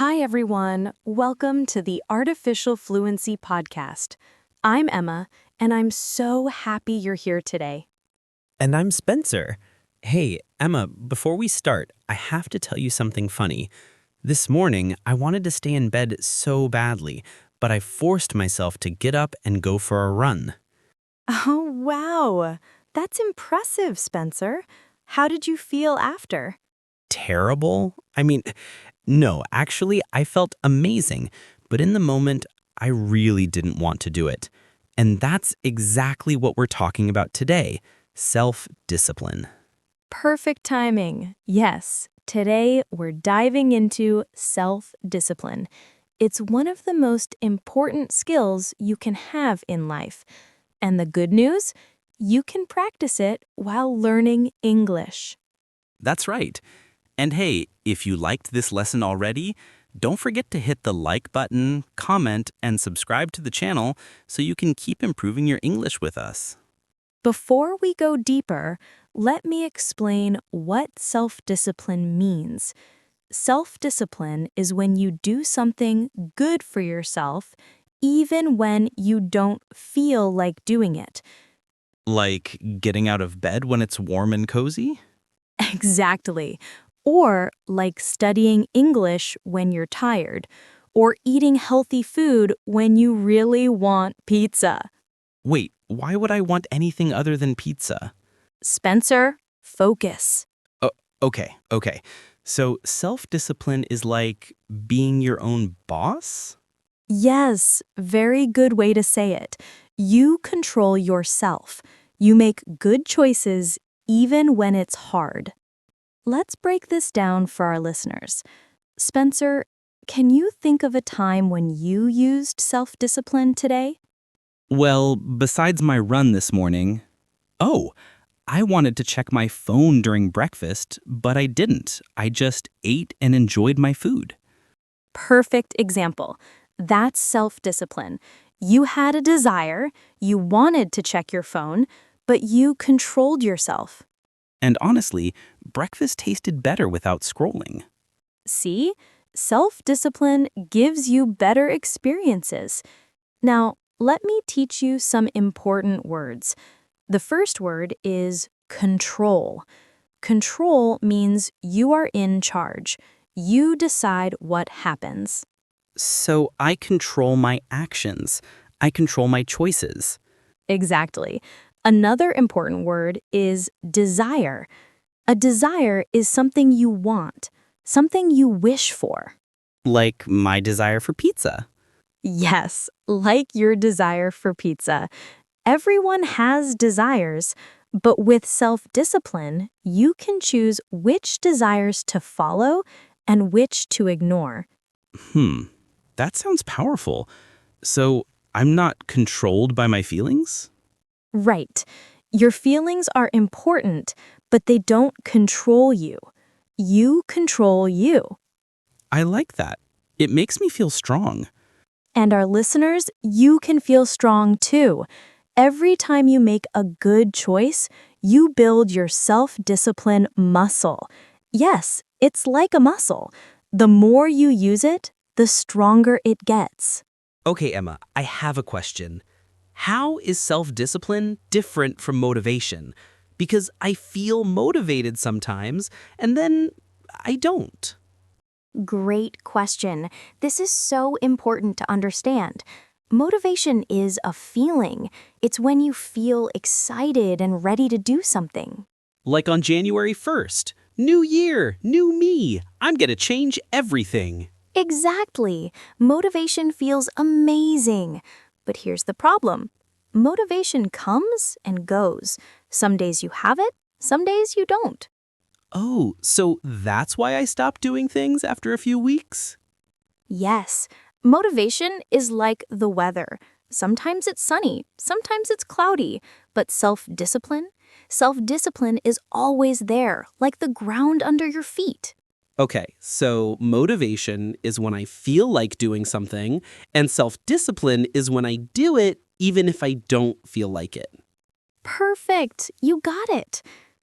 Hi, everyone. Welcome to the Artificial Fluency Podcast. I'm Emma, and I'm so happy you're here today. And I'm Spencer. Hey, Emma, before we start, I have to tell you something funny. This morning, I wanted to stay in bed so badly, but I forced myself to get up and go for a run. Oh, wow. That's impressive, Spencer. How did you feel after? Terrible? No, actually, I felt amazing, but in the moment, I really didn't want to do it. And that's exactly what we're talking about today, self-discipline. Perfect timing. Yes, today we're diving into self-discipline. It's one of the most important skills you can have in life. And the good news? You can practice it while learning English. That's right. And hey, if you liked this lesson already, don't forget to hit the like button, comment, and subscribe to the channel so you can keep improving your English with us. Before we go deeper, let me explain what self-discipline means. Self-discipline is when you do something good for yourself, even when you don't feel like doing it. Like getting out of bed when it's warm and cozy? Exactly. Or like studying English when you're tired, or eating healthy food when you really want pizza. Wait, why would I want anything other than pizza? Spencer, focus. Oh, okay. So self-discipline is like being your own boss? Yes, very good way to say it. You control yourself. You make good choices even when it's hard. Let's break this down for our listeners. Spencer, can you think of a time when you used self-discipline today? Well, besides my run this morning. Oh, I wanted to check my phone during breakfast, but I didn't. I just ate and enjoyed my food. Perfect example. That's self-discipline. You had a desire, you wanted to check your phone, but you controlled yourself. And honestly, breakfast tasted better without scrolling. See? Self-discipline gives you better experiences. Now, let me teach you some important words. The first word is control. Control means you are in charge. You decide what happens. So I control my actions. I control my choices. Exactly. Another important word is desire. A desire is something you want, something you wish for. Like my desire for pizza. Yes, like your desire for pizza. Everyone has desires, but with self-discipline, you can choose which desires to follow and which to ignore. That sounds powerful. So I'm not controlled by my feelings? Right. Your feelings are important, but they don't control you. You control you. I like that. It makes me feel strong. And our listeners, you can feel strong too. Every time you make a good choice, you build your self-discipline muscle. Yes, it's like a muscle. The more you use it, the stronger it gets. Okay, Emma, I have a question. How is self-discipline different from motivation? Because I feel motivated sometimes, and then I don't. Great question. This is so important to understand. Motivation is a feeling. It's when you feel excited and ready to do something. Like on January 1st. New year, new me. I'm gonna change everything. Exactly. Motivation feels amazing. But here's the problem. Motivation comes and goes. Some days you have it, some days you don't. Oh, so that's why I stopped doing things after a few weeks? Yes, motivation is like the weather. Sometimes it's sunny, sometimes it's cloudy. But self-discipline is always there, like the ground under your feet. Okay, so motivation is when I feel like doing something, and self-discipline is when I do it even if I don't feel like it. Perfect, you got it.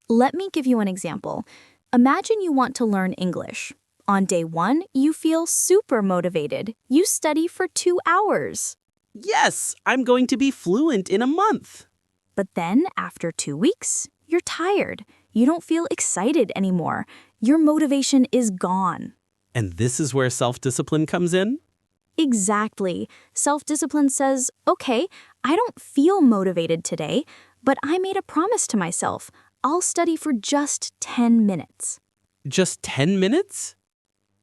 Let me give you an example. Imagine you want to learn English. On day 1, you feel super motivated. You study for 2 hours. Yes, I'm going to be fluent in a month. But then, after 2 weeks, you're tired. You don't feel excited anymore. Your motivation is gone. And this is where self-discipline comes in? Exactly. Self-discipline says, okay, I don't feel motivated today, but I made a promise to myself. I'll study for just 10 minutes. Just 10 minutes?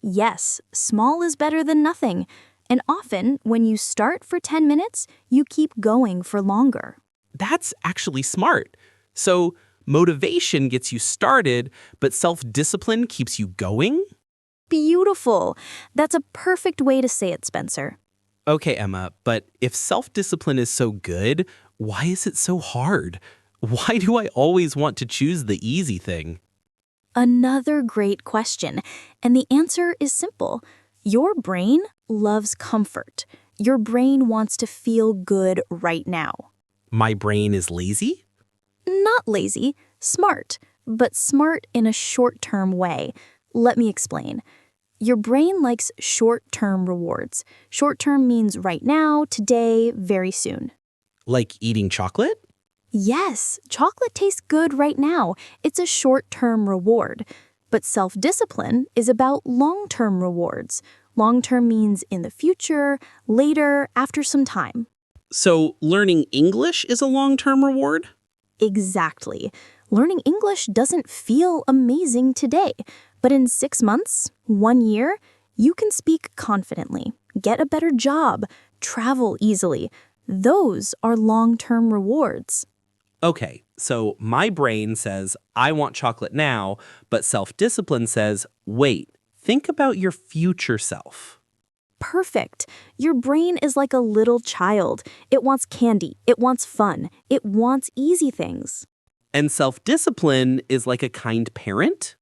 Yes, small is better than nothing. And often, when you start for 10 minutes, you keep going for longer. That's actually smart. So motivation gets you started, but self-discipline keeps you going? Beautiful. That's a perfect way to say it, Spencer. Okay, Emma, but if self-discipline is so good, why is it so hard? Why do I always want to choose the easy thing? Another great question, and the answer is simple. Your brain loves comfort. Your brain wants to feel good right now. My brain is lazy? Not lazy, smart, but smart in a short-term way. Let me explain. Your brain likes short-term rewards. Short-term means right now, today, very soon. Like eating chocolate? Yes, chocolate tastes good right now. It's a short-term reward. But self-discipline is about long-term rewards. Long-term means in the future, later, after some time. So learning English is a long-term reward? Exactly. Learning English doesn't feel amazing today, but in 6 months, 1 year, you can speak confidently, get a better job, travel easily. Those are long-term rewards. Okay, so my brain says, I want chocolate now, but self-discipline says, wait, think about your future self. Perfect. Your brain is like a little child. It wants candy. It wants fun. It wants easy things. And self-discipline is like a kind parent?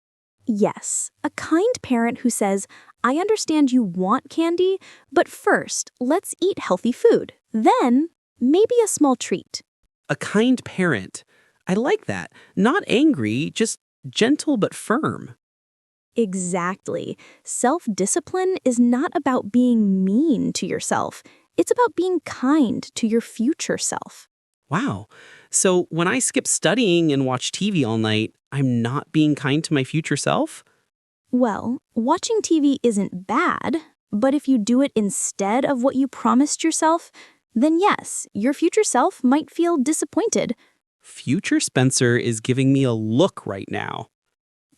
Yes, a kind parent who says, I understand you want candy, but first, let's eat healthy food. Then, maybe a small treat. A kind parent. I like that. Not angry, just gentle but firm. Exactly. Self-discipline is not about being mean to yourself. It's about being kind to your future self. Wow. So when I skip studying and watch TV all night, I'm not being kind to my future self? Well, watching TV isn't bad, but if you do it instead of what you promised yourself, then yes, your future self might feel disappointed. Future Spencer is giving me a look right now.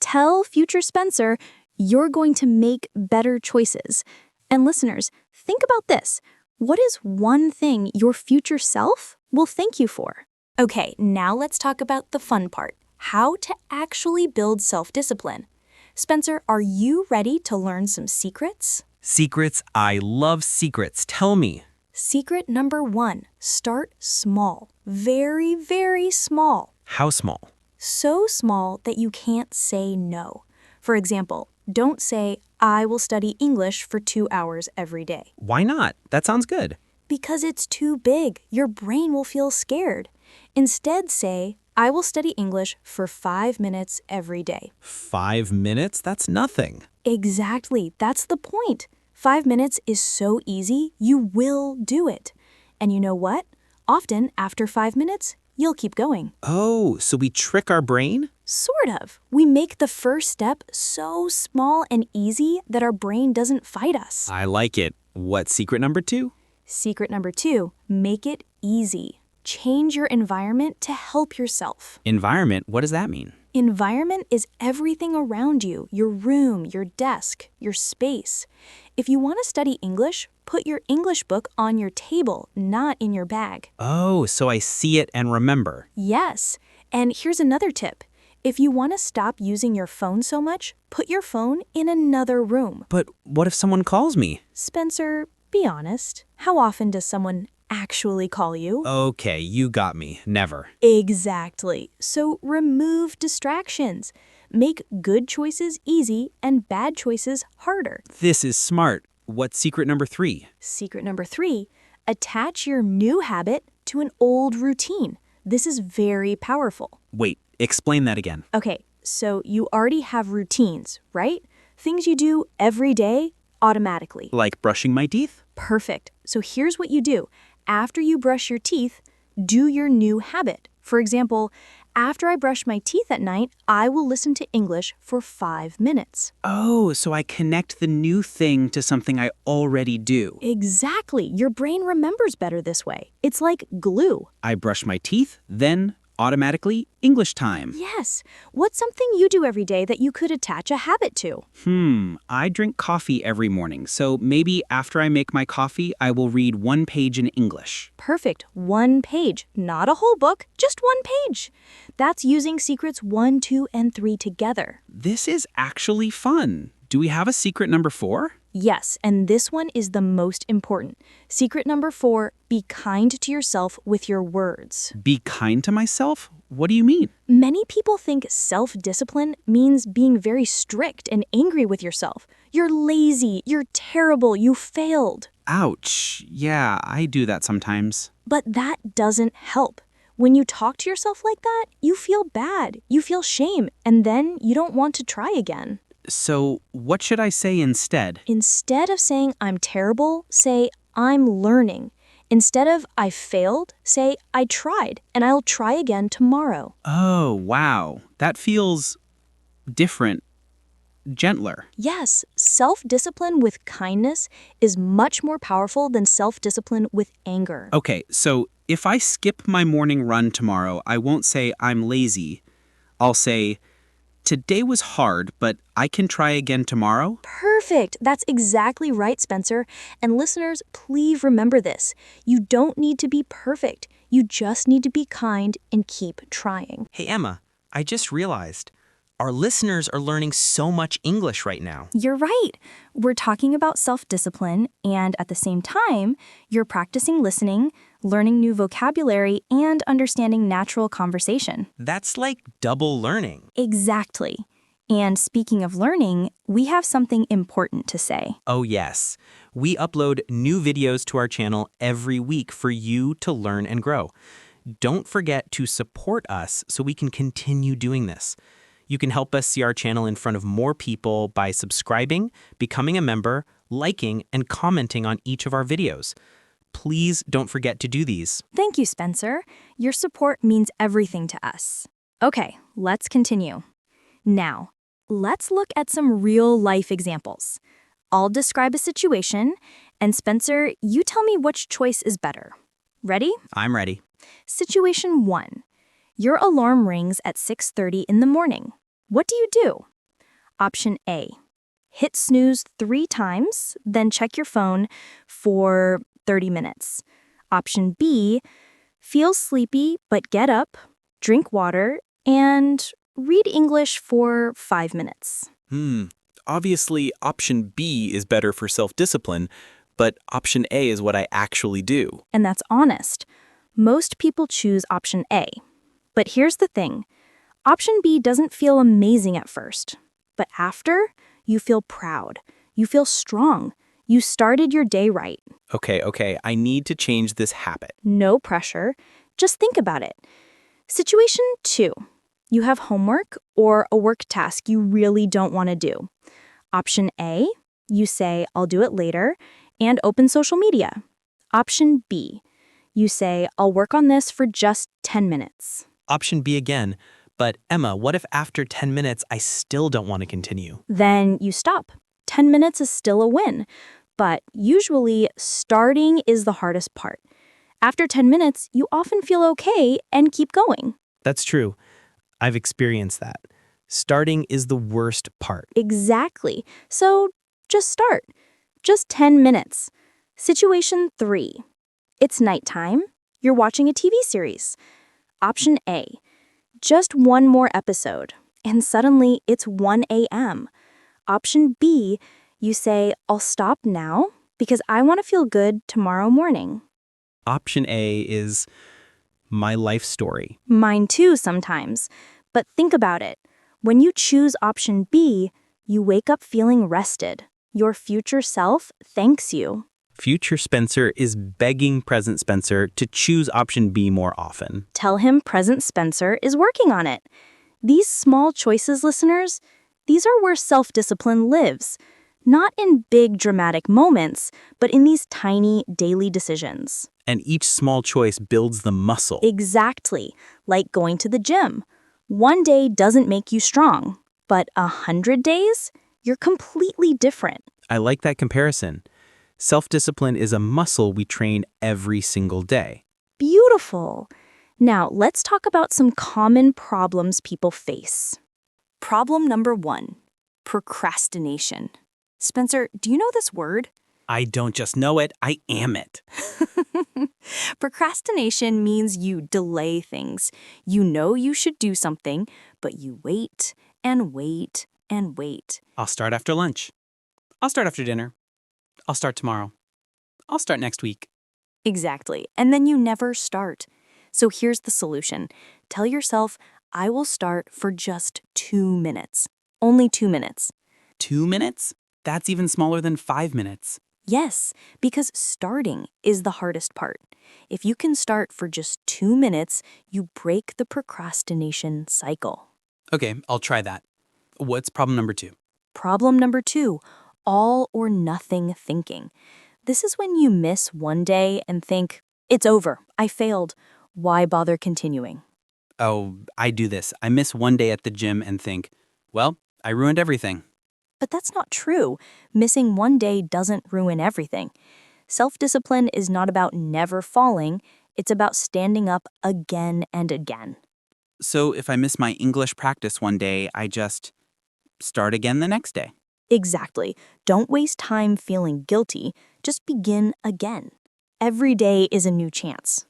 Tell future Spencer you're going to make better choices. And listeners, think about this. What is one thing your future self will thank you for? Okay, now let's talk about the fun part. How to actually build self-discipline. Spencer, are you ready to learn some secrets? Secrets, I love secrets. Tell me. Secret number 1, start small. Very, very small. How small? So small that you can't say no. For example, don't say, I will study English for 2 hours every day. Why not? That sounds good. Because it's too big. Your brain will feel scared. Instead, say, I will study English for 5 minutes every day. 5 minutes? That's nothing. Exactly. That's the point. 5 minutes is so easy, you will do it. And you know what? Often, after 5 minutes, you'll keep going. Oh, so we trick our brain? Sort of. We make the first step so small and easy that our brain doesn't fight us. I like it. What's secret number 2? Secret number 2, make it easy. Change your environment to help yourself. Environment, what does that mean? Environment is everything around you, your room, your desk, your space. If you want to study English, put your English book on your table, not in your bag. Oh, so I see it and remember. Yes. And here's another tip. If you want to stop using your phone so much, put your phone in another room. But what if someone calls me? Spencer, be honest. How often does someone actually call you? Okay, you got me. Never. Exactly. So remove distractions. Make good choices easy and bad choices harder. This is smart. What's secret number 3? Secret number 3, attach your new habit to an old routine. This is very powerful. Wait, explain that again. Okay, so you already have routines, right? things you do every day automatically. Like brushing my teeth? Perfect. So here's what you do. After you brush your teeth, do your new habit. For example, after I brush my teeth at night, I will listen to English for 5 minutes. Oh, so I connect the new thing to something I already do. Exactly. Your brain remembers better this way. It's like glue. I brush my teeth, then automatically English time. Yes. What's something you do every day that you could attach a habit to? I drink coffee every morning, so maybe after I make my coffee, I will read 1 page in English. Perfect. 1 page. Not a whole book, just 1 page. That's using secrets 1, 2, and 3 together. This is actually fun. Do we have a secret number 4? Yes, and this one is the most important. Secret number 4, be kind to yourself with your words. Be kind to myself? What do you mean? Many people think self-discipline means being very strict and angry with yourself. You're lazy, you're terrible, you failed. Ouch. Yeah, I do that sometimes. But that doesn't help. When you talk to yourself like that, you feel bad, you feel shame, and then you don't want to try again. So, what should I say instead? Instead of saying I'm terrible, say I'm learning. Instead of I failed, say I tried and I'll try again tomorrow. Oh, wow. That feels different, gentler. Yes, self-discipline with kindness is much more powerful than self-discipline with anger. Okay, so if I skip my morning run tomorrow, I won't say I'm lazy. I'll say, today was hard, but I can try again tomorrow. Perfect. That's exactly right, Spencer. And listeners, please remember this. You don't need to be perfect. You just need to be kind and keep trying. Hey, Emma, I just realized our listeners are learning so much English right now. You're right. We're talking about self-discipline, and at the same time, you're practicing listening, learning new vocabulary, and understanding natural conversation. That's like double learning. Exactly. And speaking of learning, we have something important to say. Oh, yes. We upload new videos to our channel every week for you to learn and grow. Don't forget to support us so we can continue doing this. You can help us see our channel in front of more people by subscribing, becoming a member, liking, and commenting on each of our videos. Please don't forget to do these. Thank you, Spencer. Your support means everything to us. Okay, let's continue. Now, let's look at some real-life examples. I'll describe a situation, and Spencer, you tell me which choice is better. Ready? I'm ready. Situation 1. Your alarm rings at 6:30 in the morning. What do you do? Option A. Hit snooze 3 times, then check your phone for 30 minutes. Option B. Feel sleepy, but get up, drink water, and read English for 5 minutes. Obviously, option B is better for self-discipline, but option A is what I actually do. And that's honest. Most people choose option A. But here's the thing. Option B doesn't feel amazing at first. But after, you feel proud. You feel strong. You started your day right. Okay, I need to change this habit. No pressure. Just think about it. Situation 2. You have homework or a work task you really don't want to do. Option A, you say, I'll do it later, and open social media. Option B, you say, I'll work on this for just 10 minutes. Option B again. But Emma, what if after 10 minutes I still don't want to continue? Then you stop. 10 minutes is still a win. But usually, starting is the hardest part. After 10 minutes, you often feel okay and keep going. That's true. I've experienced that. Starting is the worst part. Exactly. So just start. Just 10 minutes. Situation 3. It's nighttime. You're watching a TV series. Option A. Just one more episode. And suddenly it's 1 a.m. Option B. You say, I'll stop now because I want to feel good tomorrow morning. Option A is my life story. Mine too sometimes. But think about it. When you choose option B, you wake up feeling rested. Your future self thanks you. Future Spencer is begging present Spencer to choose option B more often. Tell him present Spencer is working on it. These small choices, listeners, These are where self-discipline lives. Not in big dramatic moments, but in these tiny daily decisions. And each small choice builds the muscle. Exactly, like going to the gym. One day doesn't make you strong, but 100 days, you're completely different. I like that comparison. Self-discipline is a muscle we train every single day. Beautiful. Now, let's talk about some common problems people face. Problem number 1, procrastination. Spencer, do you know this word? I don't just know it, I am it. Procrastination means you delay things. You know you should do something, but you wait and wait and wait. I'll start after lunch. I'll start after dinner. I'll start tomorrow. I'll start next week. Exactly. And then you never start. So here's the solution. Tell yourself, I will start for just 2 minutes. Only 2 minutes. 2 minutes? That's even smaller than 5 minutes. Yes, because starting is the hardest part. If you can start for just 2 minutes, you break the procrastination cycle. Okay, I'll try that. What's problem number 2? Problem number 2, all or nothing thinking. This is when you miss one day and think, it's over, I failed. Why bother continuing? Oh, I do this. I miss one day at the gym and think, well, I ruined everything. But that's not true. Missing one day doesn't ruin everything. Self-discipline is not about never falling. It's about standing up again and again. So if I miss my English practice one day, I just start again the next day. Exactly. Don't waste time feeling guilty. Just begin again. Every day is a new chance.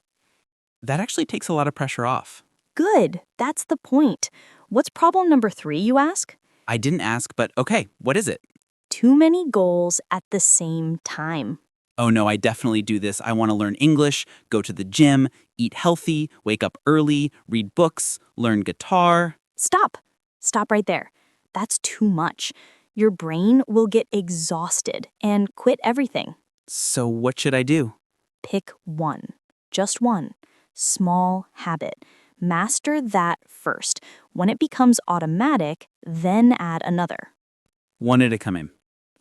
That actually takes a lot of pressure off. Good. That's the point. What's problem number 3, you ask? I didn't ask, but okay, what is it? Too many goals at the same time. Oh no, I definitely do this. I want to learn English, go to the gym, eat healthy, wake up early, read books, learn guitar. Stop. Stop right there. That's too much. Your brain will get exhausted and quit everything. So what should I do? Pick one. Just one. Small habit. Master that first. When it becomes automatic, then add another. One at a time.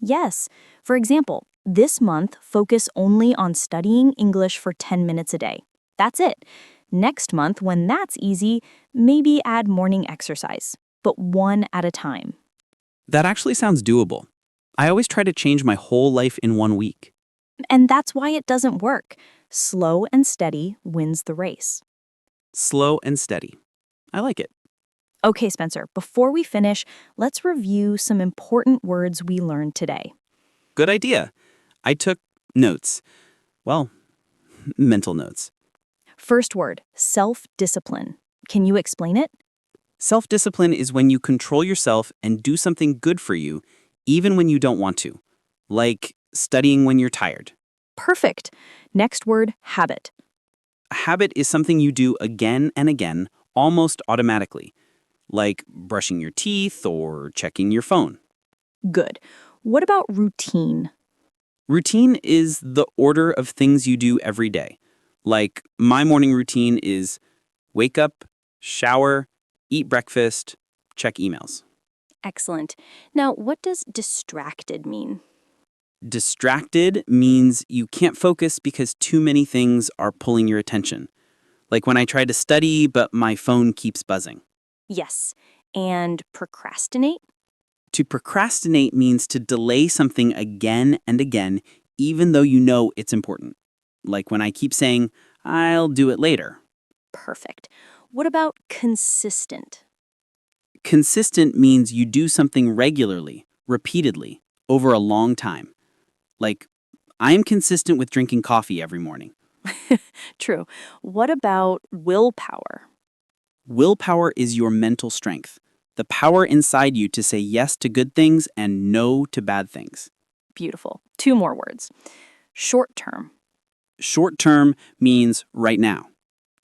Yes. For example, this month, focus only on studying English for 10 minutes a day. That's it. Next month, when that's easy, maybe add morning exercise, but one at a time. That actually sounds doable. I always try to change my whole life in 1 week. And that's why it doesn't work. Slow and steady wins the race. Slow and steady. I like it. Okay, Spencer, before we finish, let's review some important words we learned today. Good idea. I took notes. Well, mental notes. First word, self-discipline. Can you explain it? Self-discipline is when you control yourself and do something good for you, even when you don't want to. Like studying when you're tired. Perfect. Next word, habit. A habit is something you do again and again, almost automatically. Like brushing your teeth or checking your phone. Good. What about routine? Routine is the order of things you do every day. Like my morning routine is wake up, shower, eat breakfast, check emails. Excellent. Now, what does distracted mean? Distracted means you can't focus because too many things are pulling your attention. Like when I try to study, but my phone keeps buzzing. Yes. And procrastinate? To procrastinate means to delay something again and again, even though you know it's important. Like when I keep saying, I'll do it later. Perfect. What about consistent? Consistent means you do something regularly, repeatedly, over a long time. Like, I am consistent with drinking coffee every morning. True. What about willpower? Willpower is your mental strength, the power inside you to say yes to good things and no to bad things. Beautiful. 2 more words. Short term. Short term means right now,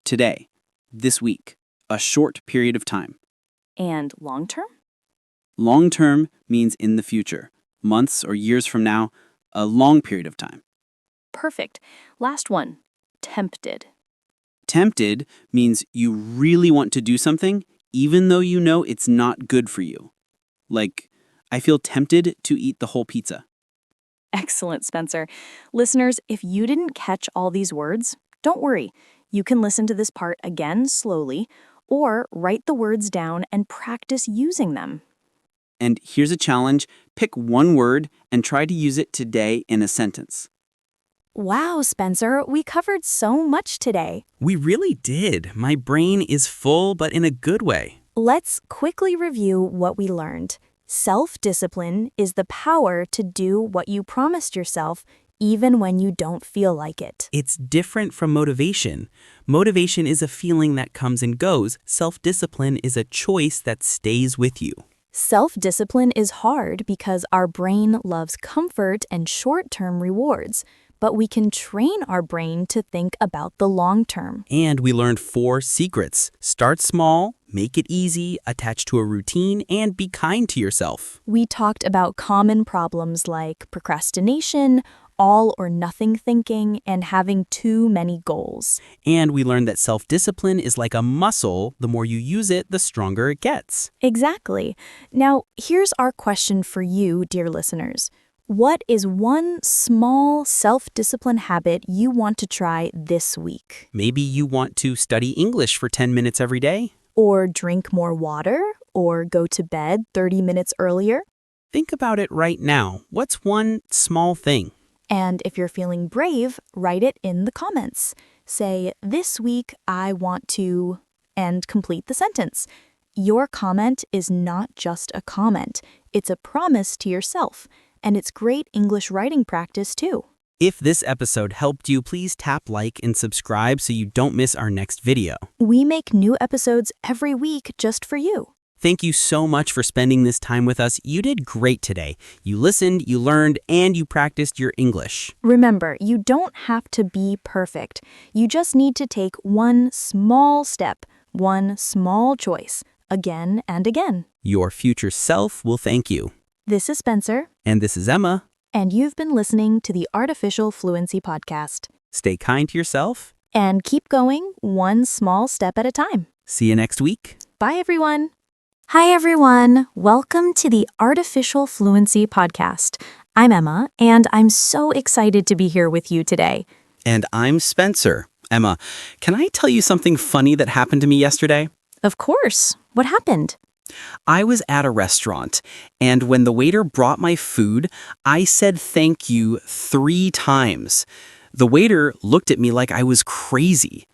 today, this week, a short period of time. And long term? Long term means in the future, months or years from now, a long period of time. Perfect. Last one. Tempted. Tempted means you really want to do something even though you know it's not good for you. Like I feel tempted to eat the whole pizza. Excellent, Spencer. Listeners, if you didn't catch all these words, don't worry. You can listen to this part again slowly, or write the words down and practice using them. And here's a challenge. Pick one word and try to use it today in a sentence. Wow, Spencer, we covered so much today. We really did. My brain is full, but in a good way. Let's quickly review what we learned. Self-discipline is the power to do what you promised yourself, even when you don't feel like it. It's different from motivation. Motivation is a feeling that comes and goes. Self-discipline is a choice that stays with you. Self-discipline is hard because our brain loves comfort and short-term rewards, but we can train our brain to think about the long term. And we learned 4 secrets. Start small, make it easy, attach to a routine, and be kind to yourself. We talked about common problems like procrastination, all or nothing thinking, and having too many goals. And we learned that self-discipline is like a muscle. The more you use it, the stronger it gets. Exactly. Now, here's our question for you, dear listeners. What is one small self-discipline habit you want to try this week? Maybe you want to study English for 10 minutes every day. Or drink more water? Or go to bed 30 minutes earlier? Think about it right now. What's one small thing? And if you're feeling brave, write it in the comments. Say, this week I want to, and complete the sentence. Your comment is not just a comment. It's a promise to yourself. And it's great English writing practice too. If this episode helped you, please tap like and subscribe so you don't miss our next video. We make new episodes every week just for you. Thank you so much for spending this time with us. You did great today. You listened, you learned, and you practiced your English. Remember, you don't have to be perfect. You just need to take one small step, one small choice, again and again. Your future self will thank you. This is Spencer. And this is Emma. And you've been listening to the Artificial Fluency Podcast. Stay kind to yourself. And keep going one small step at a time. See you next week. Bye, everyone. Hi, everyone. Welcome to the Artificial Fluency Podcast. I'm Emma, and I'm so excited to be here with you today. And I'm Spencer. Emma, can I tell you something funny that happened to me yesterday? Of course. What happened? I was at a restaurant, and when the waiter brought my food, I said thank you 3 times. The waiter looked at me like I was crazy.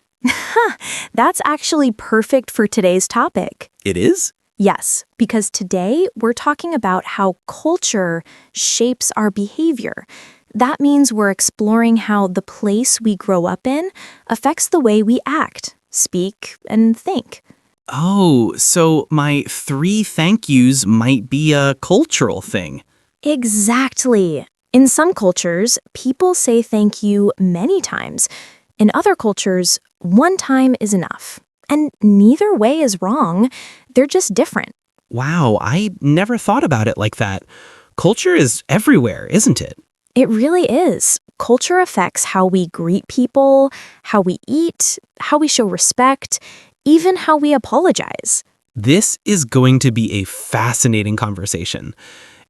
That's actually perfect for today's topic. It is? Yes, because today we're talking about how culture shapes our behavior. That means we're exploring how the place we grow up in affects the way we act, speak, and think. Oh, so my 3 thank yous might be a cultural thing. Exactly. In some cultures, people say thank you many times. In other cultures, one time is enough. And neither way is wrong. They're just different. Wow, I never thought about it like that. Culture is everywhere, isn't it? It really is. Culture affects how we greet people, how we eat, how we show respect, even how we apologize. This is going to be a fascinating conversation.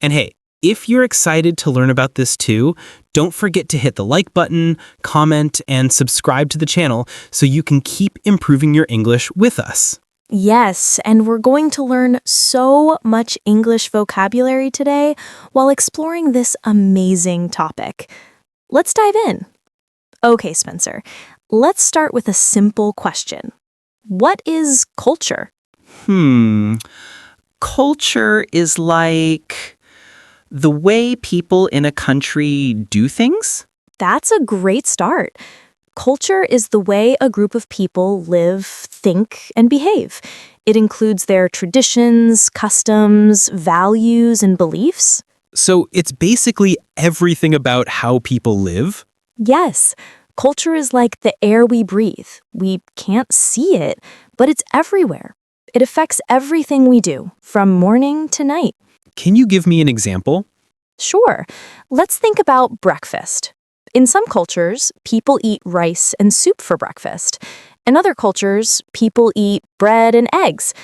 And hey, if you're excited to learn about this too, don't forget to hit the like button, comment, and subscribe to the channel so you can keep improving your English with us. Yes, and we're going to learn so much English vocabulary today while exploring this amazing topic. Let's dive in. Okay, Spencer, let's start with a simple question. What is culture? Culture is like the way people in a country do things? That's a great start. Culture is the way a group of people live, think, and behave. It includes their traditions, customs, values, and beliefs. So it's basically everything about how people live? Yes, culture is like the air we breathe. We can't see it, but it's everywhere. It affects everything we do, from morning to night. Can you give me an example? Sure. Let's think about breakfast. In some cultures, people eat rice and soup for breakfast. In other cultures, people eat bread and eggs.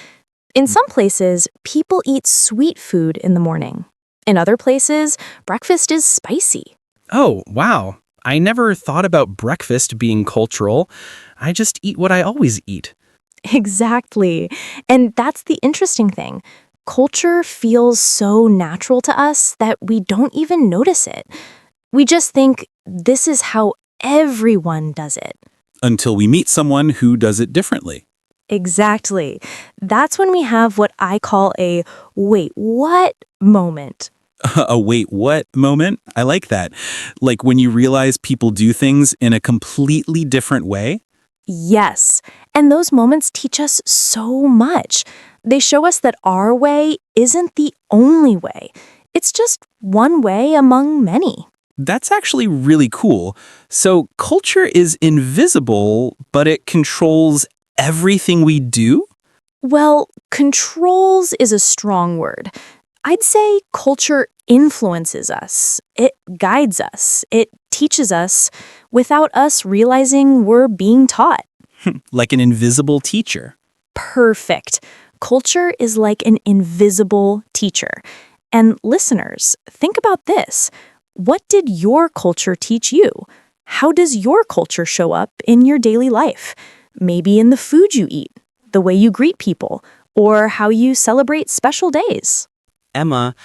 In some places, people eat sweet food in the morning. In other places, breakfast is spicy. Oh, wow. I never thought about breakfast being cultural. I just eat what I always eat. Exactly. And that's the interesting thing. Culture feels so natural to us that we don't even notice it. We just think this is how everyone does it. Until we meet someone who does it differently. Exactly. That's when we have what I call a wait, what moment. A wait, what moment? I like that. Like when you realize people do things in a completely different way. Yes. And those moments teach us so much. They show us that our way isn't the only way. It's just one way among many. That's actually really cool. So culture is invisible, but it controls everything we do? Well, controls is a strong word. I'd say culture influences us. It guides us. It teaches us without us realizing we're being taught. Like an invisible teacher. Perfect. Culture is like an invisible teacher. And listeners, think about this. What did your culture teach you? How does your culture show up in your daily life? Maybe in the food you eat, the way you greet people, or how you celebrate special days. Emma,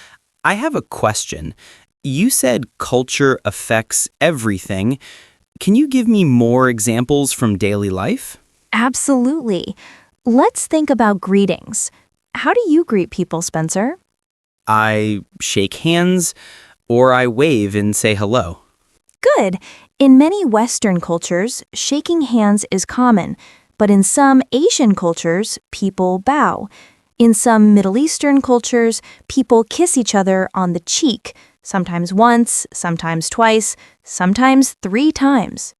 I have a question. You said culture affects everything. Can you give me more examples from daily life? Absolutely. Let's think about greetings. How do you greet people, Spencer? I shake hands or I wave and say hello. Good. In many Western cultures, shaking hands is common, but in some Asian cultures, people bow. In some Middle Eastern cultures, people kiss each other on the cheek, sometimes once, sometimes twice, sometimes 3 times.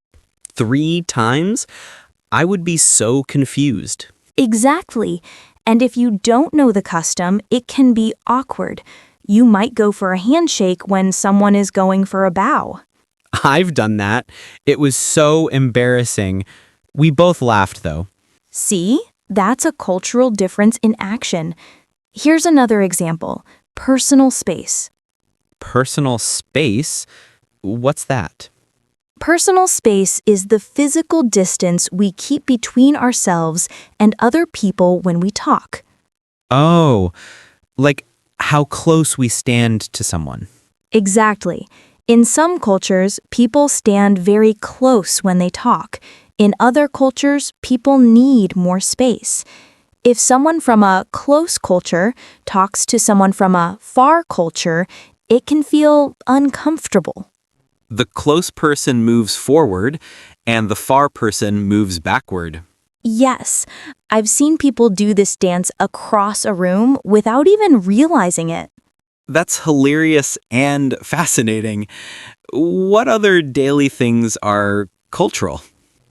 3 times? I would be so confused. Exactly. And if you don't know the custom, it can be awkward. You might go for a handshake when someone is going for a bow. I've done that. It was so embarrassing. We both laughed, though. See? That's a cultural difference in action. Here's another example. Personal space. Personal space? What's that? Personal space is the physical distance we keep between ourselves and other people when we talk. Oh, like how close we stand to someone. Exactly. In some cultures, people stand very close when they talk. In other cultures, people need more space. If someone from a close culture talks to someone from a far culture, it can feel uncomfortable. The close person moves forward, and the far person moves backward. Yes, I've seen people do this dance across a room without even realizing it. That's hilarious and fascinating. What other daily things are cultural?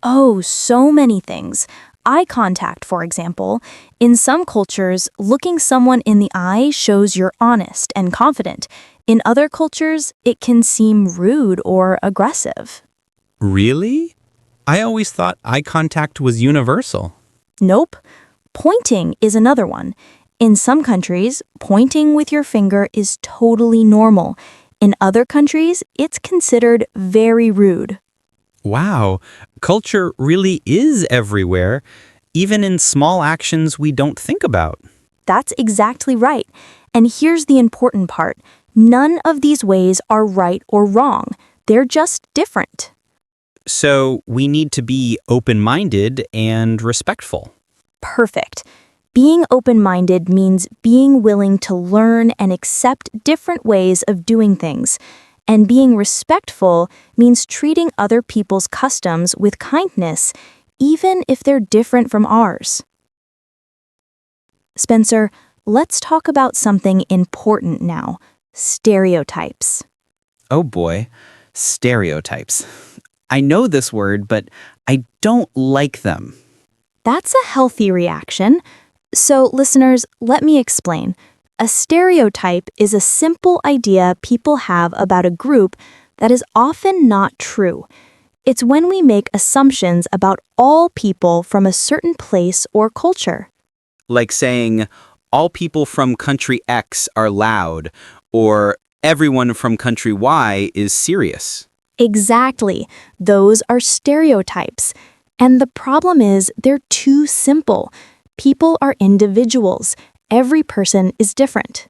Oh, so many things. Eye contact, for example. In some cultures, looking someone in the eye shows you're honest and confident. In other cultures, it can seem rude or aggressive. Really? I always thought eye contact was universal. Nope. Pointing is another one. In some countries, pointing with your finger is totally normal. In other countries, it's considered very rude. Wow, culture really is everywhere, even in small actions we don't think about. That's exactly right. And here's the important part. None of these ways are right or wrong. They're just different. So we need to be open-minded and respectful. Perfect. Being open-minded means being willing to learn and accept different ways of doing things. And being respectful means treating other people's customs with kindness, even if they're different from ours. Spencer, let's talk about something important now. Stereotypes. Oh boy, stereotypes. I know this word, but I don't like them. That's a healthy reaction. So, listeners, let me explain. A stereotype is a simple idea people have about a group that is often not true. It's when we make assumptions about all people from a certain place or culture. Like saying, all people from country X are loud, or everyone from country Y is serious. Exactly. Those are stereotypes. And the problem is they're too simple. People are individuals. Every person is different.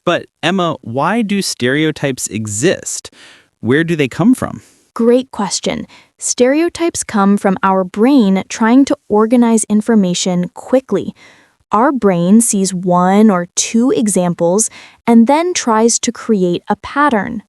But Emma, why do stereotypes exist? Where do they come from? Great question. Stereotypes come from our brain trying to organize information quickly. Our brain sees one or two examples and then tries to create a pattern.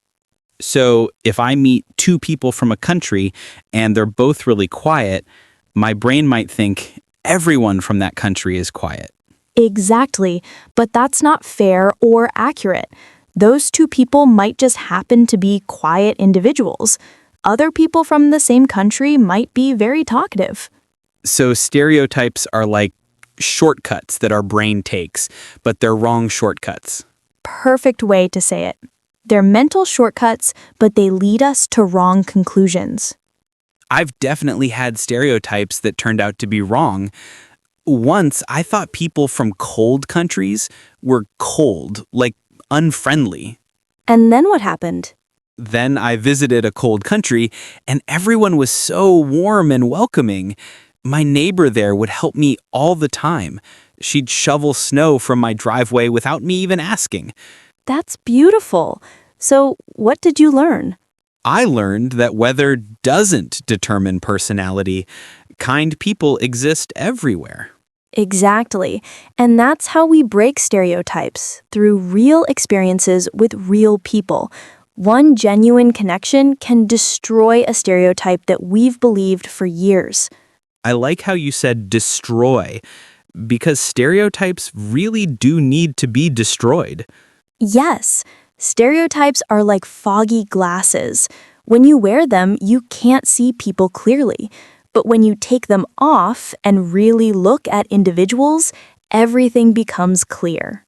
So if I meet two people from a country and they're both really quiet, my brain might think everyone from that country is quiet. Exactly, but that's not fair or accurate. Those two people might just happen to be quiet individuals. Other people from the same country might be very talkative. So stereotypes are like shortcuts that our brain takes, but they're wrong shortcuts. Perfect way to say it. They're mental shortcuts, but they lead us to wrong conclusions. I've definitely had stereotypes that turned out to be wrong. Once, I thought people from cold countries were cold, like unfriendly. And then what happened? Then I visited a cold country, and everyone was so warm and welcoming. My neighbor there would help me all the time. She'd shovel snow from my driveway without me even asking. That's beautiful. So, what did you learn? I learned that weather doesn't determine personality. Kind people exist everywhere. Exactly. And that's how we break stereotypes, through real experiences with real people. One genuine connection can destroy a stereotype that we've believed for years. I like how you said destroy, because stereotypes really do need to be destroyed. Yes, stereotypes are like foggy glasses. When you wear them, you can't see people clearly. But when you take them off and really look at individuals, everything becomes clear.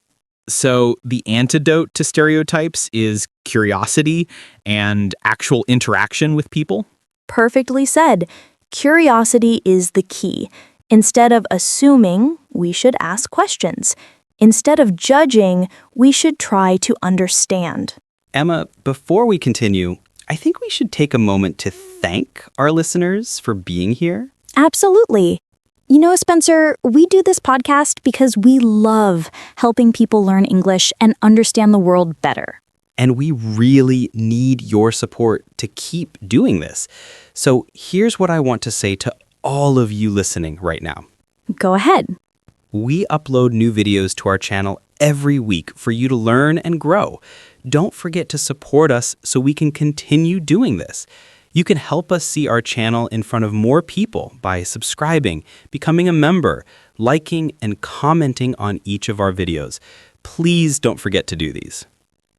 So the antidote to stereotypes is curiosity and actual interaction with people? Perfectly said. Curiosity is the key. Instead of assuming, we should ask questions. Instead of judging, we should try to understand. Emma, before we continue, I think we should take a moment to thank our listeners for being here. Absolutely. You know, Spencer, we do this podcast because we love helping people learn English and understand the world better. And we really need your support to keep doing this. So here's what I want to say to all of you listening right now. Go ahead. We upload new videos to our channel every week for you to learn and grow. Don't forget to support us so we can continue doing this. You can help us see our channel in front of more people by subscribing, becoming a member, liking, and commenting on each of our videos. Please don't forget to do these.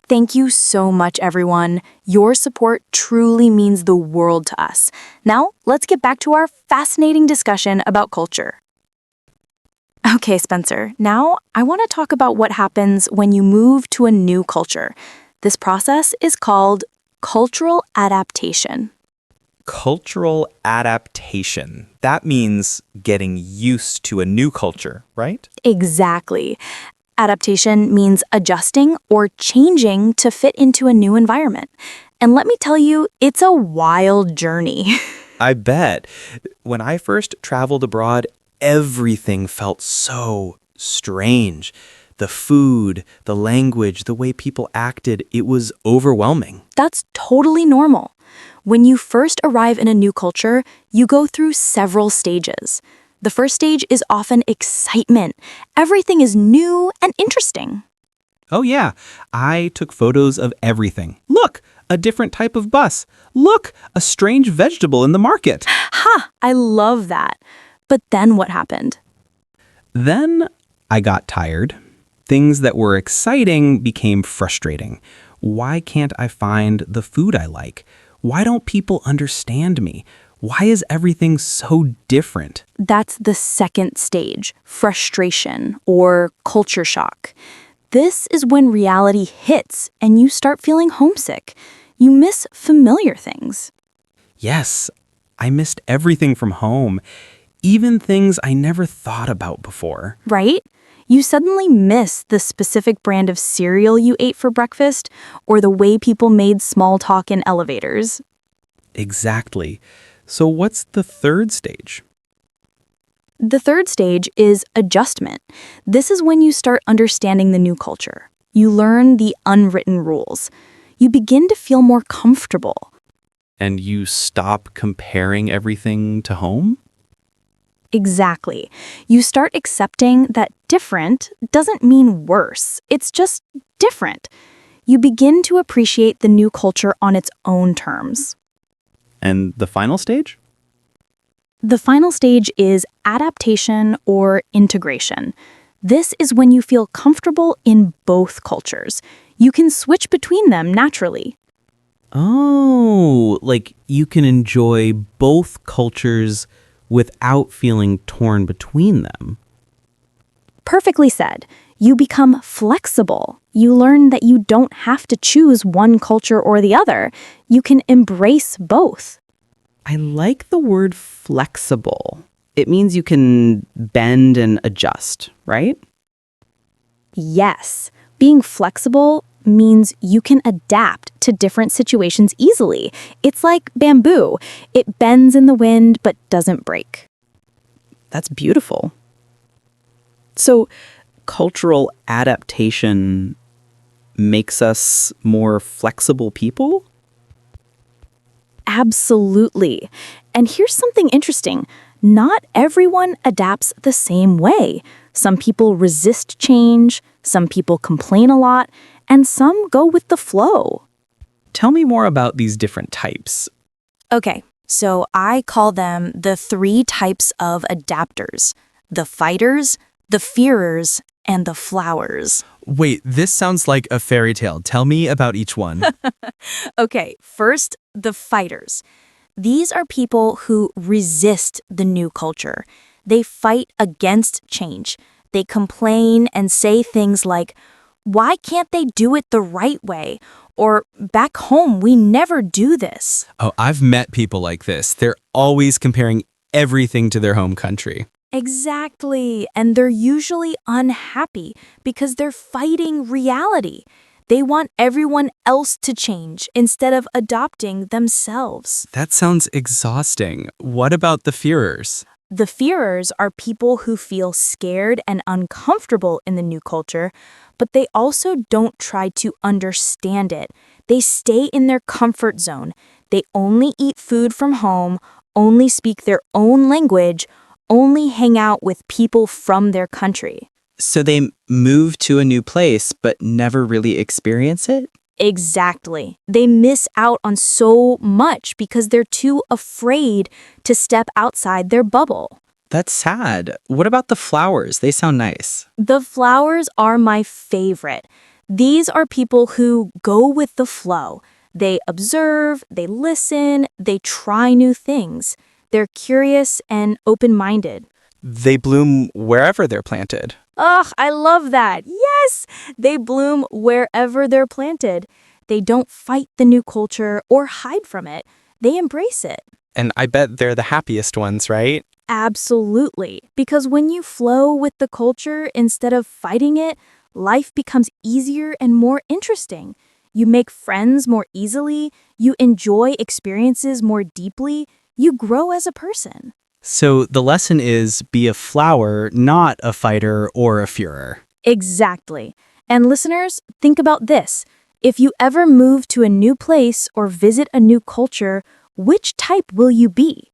Thank you so much, everyone. Your support truly means the world to us. Now, let's get back to our fascinating discussion about culture. Okay, Spencer, now I want to talk about what happens when you move to a new culture. This process is called cultural adaptation. Cultural adaptation. That means getting used to a new culture, right? Exactly. Adaptation means adjusting or changing to fit into a new environment. And let me tell you, it's a wild journey. I bet. When I first traveled abroad, everything felt so strange. The food, the language, the way people acted, it was overwhelming. That's totally normal. When you first arrive in a new culture, you go through several stages. The first stage is often excitement. Everything is new and interesting. Oh yeah, I took photos of everything. Look, a different type of bus. Look, a strange vegetable in the market. Ha! I love that. But then what happened? Then I got tired. Things that were exciting became frustrating. Why can't I find the food I like? Why don't people understand me? Why is everything so different? That's the second stage, frustration or culture shock. This is when reality hits and you start feeling homesick. You miss familiar things. Yes, I missed everything from home, even things I never thought about before. Right? You suddenly miss the specific brand of cereal you ate for breakfast or the way people made small talk in elevators. Exactly. So what's the third stage? The third stage is adjustment. This is when you start understanding the new culture. You learn the unwritten rules. You begin to feel more comfortable. And you stop comparing everything to home? Exactly. You start accepting that different doesn't mean worse. It's just different. You begin to appreciate the new culture on its own terms. And the final stage? The final stage is adaptation or integration. This is when you feel comfortable in both cultures. You can switch between them naturally. Oh, like you can enjoy both cultures without feeling torn between them. Perfectly said. You become flexible. You learn that you don't have to choose one culture or the other. You can embrace both. I like the word flexible. It means you can bend and adjust, right? Yes, being flexible means you can adapt to different situations easily. It's like bamboo. It bends in the wind but doesn't break. That's beautiful. So, cultural adaptation makes us more flexible people? Absolutely. And here's something interesting. Not everyone adapts the same way. Some people resist change, some people complain a lot, and some go with the flow. Tell me more about these different types. Okay, so I call them the 3 types of adapters: the fighters, the fearers, and the flowers. Wait, this sounds like a fairy tale. Tell me about each one. Okay, first, the fighters. These are people who resist the new culture. They fight against change. They complain and say things like, "Why can't they do it the right way?" Or, "Back home, we never do this." Oh, I've met people like this. They're always comparing everything to their home country. Exactly, and they're usually unhappy because they're fighting reality. They want everyone else to change instead of adopting themselves. That sounds exhausting. What about the fearers? The fearers are people who feel scared and uncomfortable in the new culture, but they also don't try to understand it. They stay in their comfort zone. They only eat food from home, only speak their own language, only hang out with people from their country. So they move to a new place but never really experience it? Exactly. They miss out on so much because they're too afraid to step outside their bubble. That's sad. What about the flowers? They sound nice. The flowers are my favorite. These are people who go with the flow. They observe, they listen, they try new things. They're curious and open-minded. They bloom wherever they're planted. Ugh, I love that. Yes, they bloom wherever they're planted. They don't fight the new culture or hide from it. They embrace it. And I bet they're the happiest ones, right? Absolutely. Because when you flow with the culture instead of fighting it, life becomes easier and more interesting. You make friends more easily. You enjoy experiences more deeply. You grow as a person. So the lesson is be a flower, not a fighter or a furor. Exactly. And listeners, think about this. If you ever move to a new place or visit a new culture, which type will you be?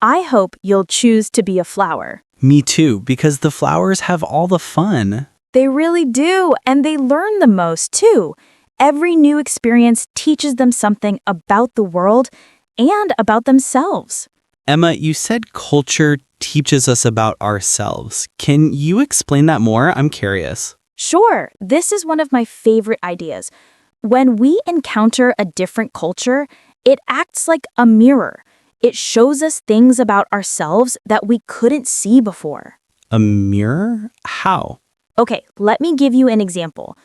I hope you'll choose to be a flower. Me too, because the flowers have all the fun. They really do, and they learn the most too. Every new experience teaches them something about the world and about themselves. Emma, you said culture teaches us about ourselves. Can you explain that more? I'm curious. Sure, this is one of my favorite ideas. When we encounter a different culture, it acts like a mirror. It shows us things about ourselves that we couldn't see before. A mirror? How? Okay, let me give you an example.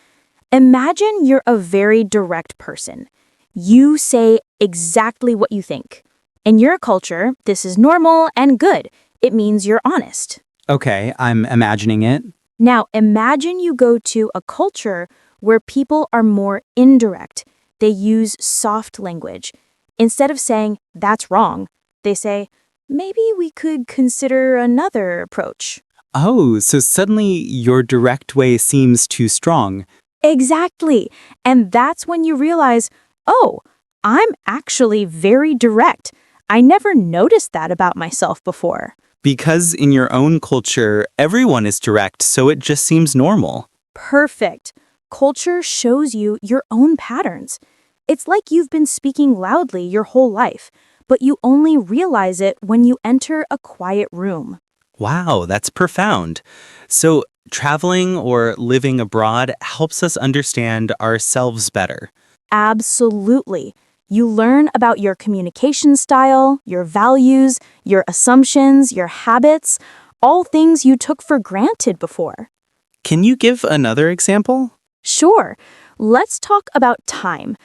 Imagine you're a very direct person. You say exactly what you think. In your culture, this is normal and good. It means you're honest. Okay, I'm imagining it. Now, imagine you go to a culture where people are more indirect. They use soft language. Instead of saying, that's wrong, they say, maybe we could consider another approach. Oh, so suddenly your direct way seems too strong. Exactly. And that's when you realize, oh, I'm actually very direct. I never noticed that about myself before. Because in your own culture, everyone is direct, so it just seems normal. Perfect. Culture shows you your own patterns. It's like you've been speaking loudly your whole life, but you only realize it when you enter a quiet room. Wow, that's profound. So, traveling or living abroad helps us understand ourselves better. Absolutely. You learn about your communication style, your values, your assumptions, your habits, all things you took for granted before. Can you give another example? Sure. Let's talk about time.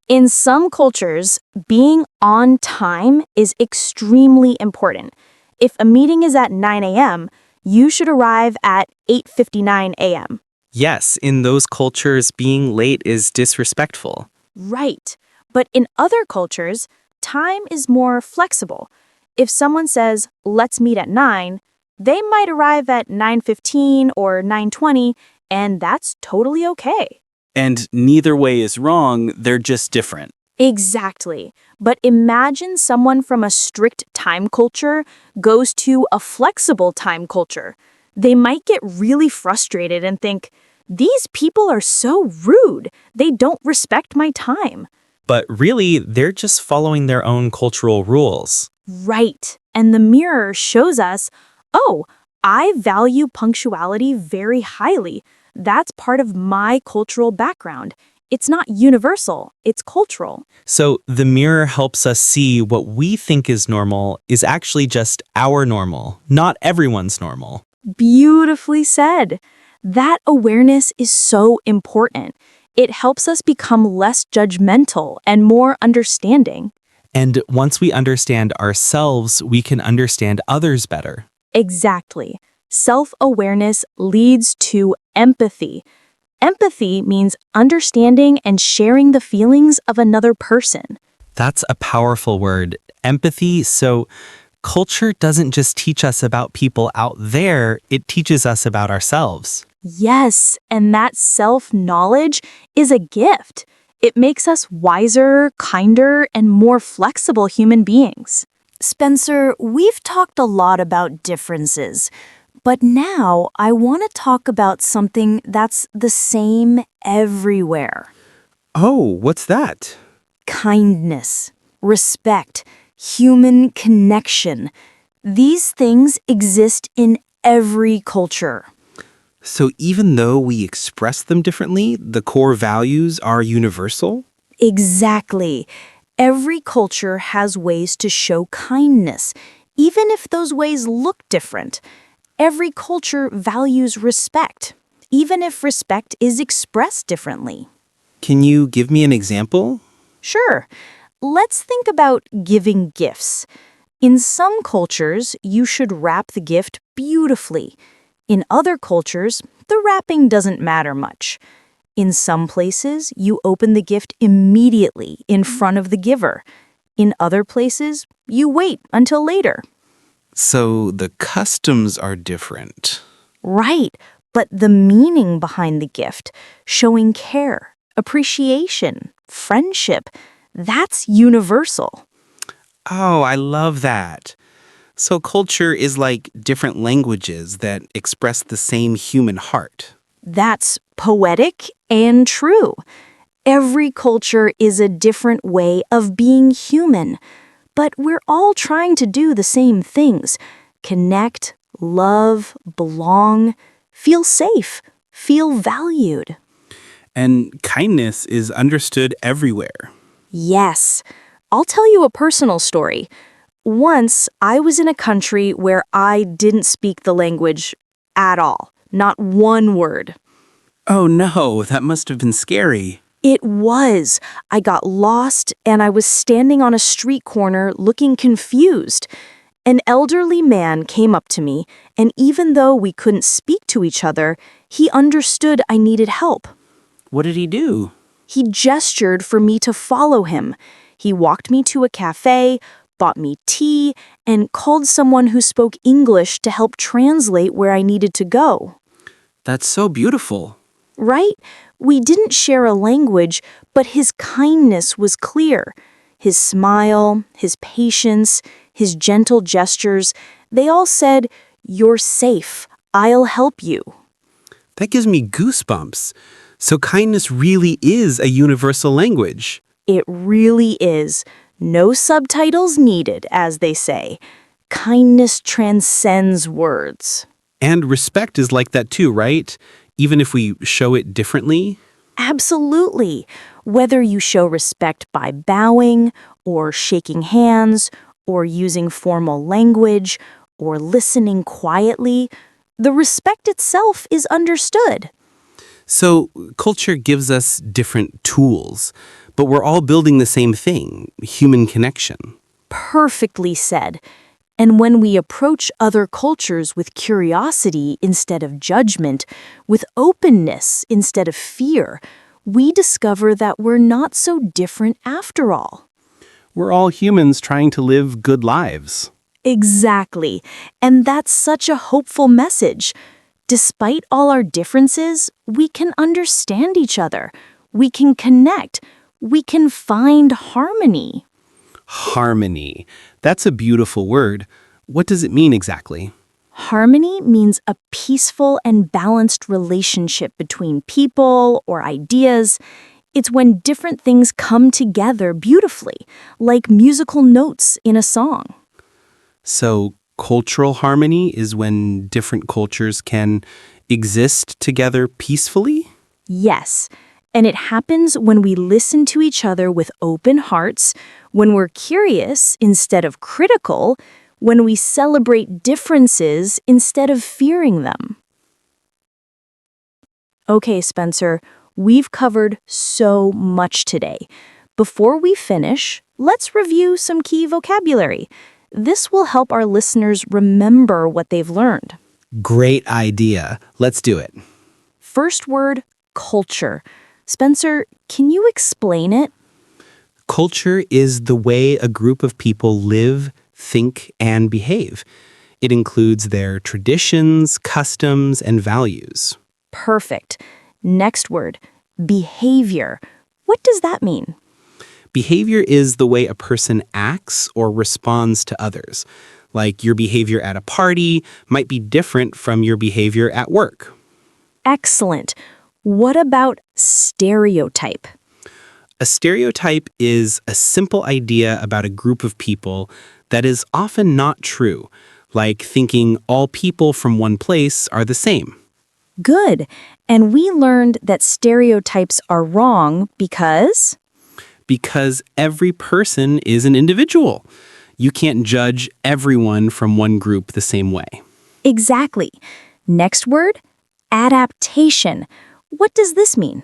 In some cultures, being on time is extremely important. If a meeting is at 9 a.m., you should arrive at 8:59 a.m. Yes, in those cultures, being late is disrespectful. Right. But in other cultures, time is more flexible. If someone says, let's meet at 9, they might arrive at 9:15 or 9:20, and that's totally okay. And neither way is wrong, they're just different. Exactly. But imagine someone from a strict time culture goes to a flexible time culture. They might get really frustrated and think, these people are so rude. They don't respect my time. But really, they're just following their own cultural rules. Right. And the mirror shows us, oh, I value punctuality very highly. That's part of my cultural background. It's not universal, it's cultural. So the mirror helps us see what we think is normal is actually just our normal, not everyone's normal. Beautifully said. That awareness is so important. It helps us become less judgmental and more understanding. And once we understand ourselves, we can understand others better. Exactly. Self-awareness leads to empathy. Empathy means understanding and sharing the feelings of another person. That's a powerful word, empathy. So culture doesn't just teach us about people out there, it teaches us about ourselves. Yes, and that self-knowledge is a gift. It makes us wiser, kinder, and more flexible human beings. Spencer, we've talked a lot about differences, but now I want to talk about something that's the same everywhere. Oh, what's that? Kindness, respect, human connection. These things exist in every culture. So even though we express them differently, the core values are universal? Exactly. Every culture has ways to show kindness, even if those ways look different. Every culture values respect, even if respect is expressed differently. Can you give me an example? Sure. Let's think about giving gifts. In some cultures, you should wrap the gift beautifully. In other cultures, the wrapping doesn't matter much. In some places, you open the gift immediately in front of the giver. In other places, you wait until later. So the customs are different. Right, but the meaning behind the gift, showing care, appreciation, friendship, that's universal. Oh, I love that. So culture is like different languages that express the same human heart. That's poetic and true. Every culture is a different way of being human, but we're all trying to do the same things: connect, love, belong, feel safe, feel valued. And kindness is understood everywhere. Yes. I'll tell you a personal story. Once, I was in a country where I didn't speak the language at all. Not one word. Oh no, that must have been scary. It was. I got lost and I was standing on a street corner looking confused. An elderly man came up to me, and even though we couldn't speak to each other, he understood I needed help. What did he do? He gestured for me to follow him. He walked me to a cafe, bought me tea, and called someone who spoke English to help translate where I needed to go. That's so beautiful. Right? We didn't share a language, but his kindness was clear. His smile, his patience, his gentle gestures, they all said, "You're safe. I'll help you." That gives me goosebumps. So kindness really is a universal language. It really is. No subtitles needed, as they say. Kindness transcends words. And respect is like that too, right? Even if we show it differently? Absolutely. Whether you show respect by bowing, or shaking hands, or using formal language, or listening quietly, the respect itself is understood. So culture gives us different tools, but we're all building the same thing, human connection. Perfectly said. And when we approach other cultures with curiosity instead of judgment, with openness instead of fear, we discover that we're not so different after all. We're all humans trying to live good lives. Exactly. And that's such a hopeful message. Despite all our differences, we can understand each other. We can connect. We can find harmony. Harmony. That's a beautiful word. What does it mean exactly? Harmony means a peaceful and balanced relationship between people or ideas. It's when different things come together beautifully, like musical notes in a song. So cultural harmony is when different cultures can exist together peacefully? Yes, and it happens when we listen to each other with open hearts, when we're curious instead of critical, when we celebrate differences instead of fearing them. Okay, Spencer, we've covered so much today. Before we finish, let's review some key vocabulary. This will help our listeners remember what they've learned. Great idea. Let's do it. First word, culture. Spencer, can you explain it? Culture is the way a group of people live, think, and behave. It includes their traditions, customs, and values. Perfect. Next word, behavior. What does that mean? Behavior is the way a person acts or responds to others. Like your behavior at a party might be different from your behavior at work. Excellent. What about stereotype? A stereotype is a simple idea about a group of people that is often not true, like thinking all people from one place are the same. Good. And we learned that stereotypes are wrong because? Because every person is an individual. You can't judge everyone from one group the same way. Exactly. Next word, adaptation. What does this mean?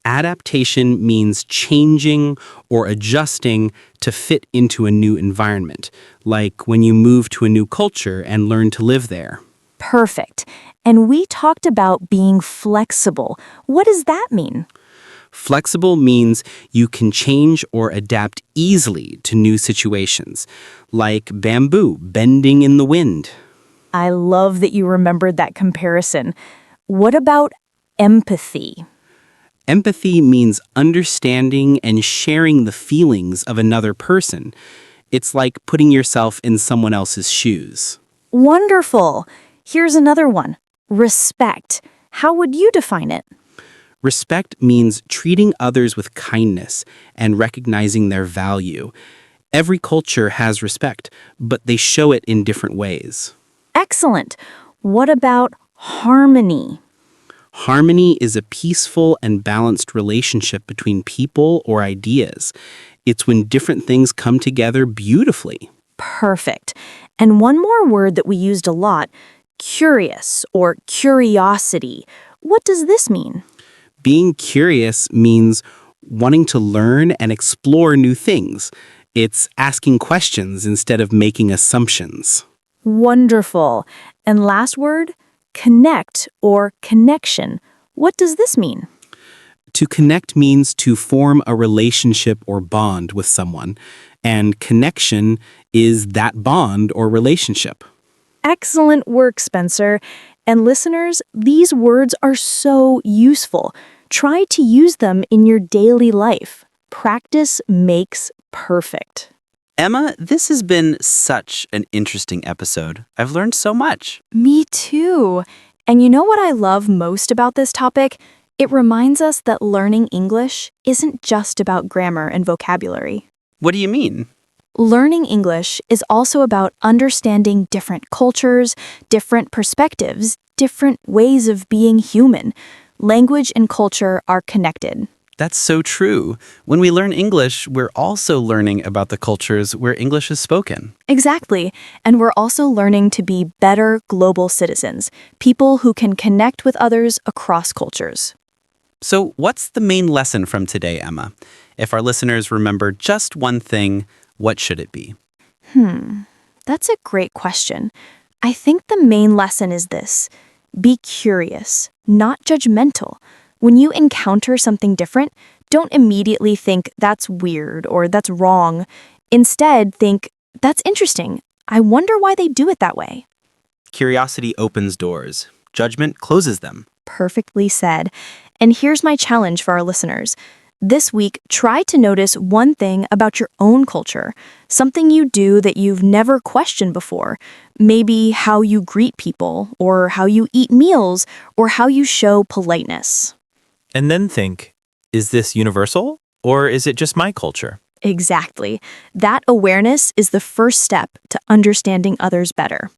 Adaptation means changing or adjusting to fit into a new environment, like when you move to a new culture and learn to live there. Perfect. And we talked about being flexible. What does that mean? Flexible means you can change or adapt easily to new situations, like bamboo bending in the wind. I love that you remembered that comparison. What about empathy? Empathy means understanding and sharing the feelings of another person. It's like putting yourself in someone else's shoes. Wonderful. Here's another one. Respect. How would you define it? Respect means treating others with kindness and recognizing their value. Every culture has respect, but they show it in different ways. Excellent. What about harmony? Harmony is a peaceful and balanced relationship between people or ideas. It's when different things come together beautifully. Perfect. And one more word that we used a lot, curious or curiosity. What does this mean? Being curious means wanting to learn and explore new things. It's asking questions instead of making assumptions. Wonderful. And last word, connect or connection. What does this mean? To connect means to form a relationship or bond with someone, and connection is that bond or relationship. Excellent work, Spencer. And listeners, these words are so useful. Try to use them in your daily life. Practice makes perfect. Emma, this has been such an interesting episode. I've learned so much. Me too. And you know what I love most about this topic? It reminds us that learning English isn't just about grammar and vocabulary. What do you mean? Learning English is also about understanding different cultures, different perspectives, different ways of being human. Language and culture are connected. That's so true. When we learn English, we're also learning about the cultures where English is spoken. Exactly. And we're also learning to be better global citizens, people who can connect with others across cultures. So, what's the main lesson from today, Emma? If our listeners remember just one thing, what should it be? That's a great question. I think the main lesson is this: be curious, not judgmental. When you encounter something different, don't immediately think that's weird or that's wrong. Instead, think, that's interesting. I wonder why they do it that way. Curiosity opens doors. Judgment closes them. Perfectly said. And here's my challenge for our listeners. This week, try to notice one thing about your own culture, something you do that you've never questioned before. Maybe how you greet people, or how you eat meals, or how you show politeness. And then think, is this universal or is it just my culture? Exactly. That awareness is the first step to understanding others better.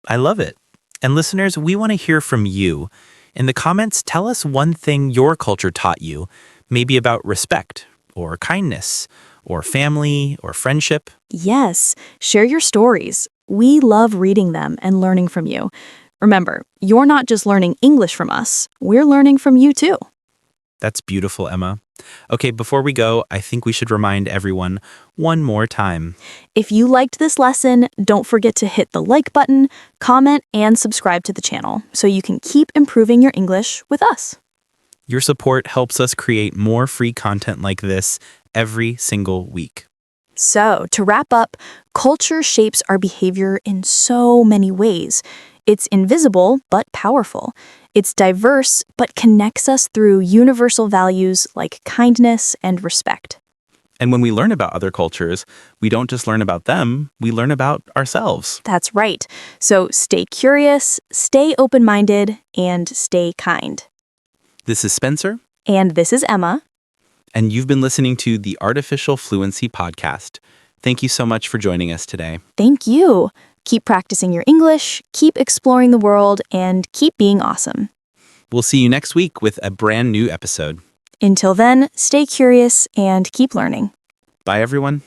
I love it. And listeners, we want to hear from you. In the comments, tell us one thing your culture taught you, maybe about respect or kindness or family or friendship. Yes, share your stories. We love reading them and learning from you. Remember, you're not just learning English from us, we're learning from you too. That's beautiful, Emma. Okay, before we go, I think we should remind everyone one more time. If you liked this lesson, don't forget to hit the like button, comment, and subscribe to the channel so you can keep improving your English with us. Your support helps us create more free content like this every single week. So, to wrap up, culture shapes our behavior in so many ways. It's invisible but powerful. It's diverse but connects us through universal values like kindness and respect. And when we learn about other cultures, we don't just learn about them, we learn about ourselves. That's right. So stay curious, stay open-minded, and stay kind. This is Spencer. And this is Emma. And you've been listening to the Artificial Fluency Podcast. Thank you so much for joining us today. Thank you. Keep practicing your English, keep exploring the world, and keep being awesome. We'll see you next week with a brand new episode. Until then, stay curious and keep learning. Bye, everyone.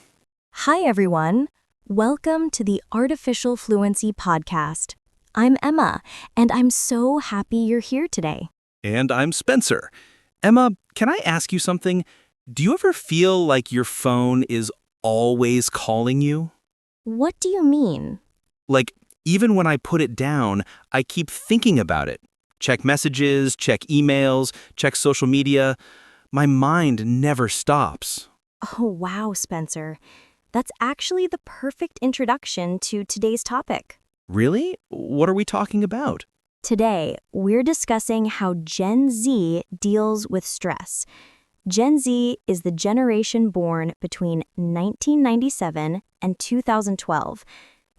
Hi, everyone. Welcome to the Artificial Fluency Podcast. I'm Emma, and I'm so happy you're here today. And I'm Spencer. Emma, can I ask you something? Do you ever feel like your phone is always calling you? What do you mean? Like, even when I put it down, I keep thinking about it. Check messages, check emails, check social media. My mind never stops. Oh, wow, Spencer. That's actually the perfect introduction to today's topic. Really? What are we talking about? Today, we're discussing how Gen Z deals with stress. Gen Z is the generation born between 1997 and 2012.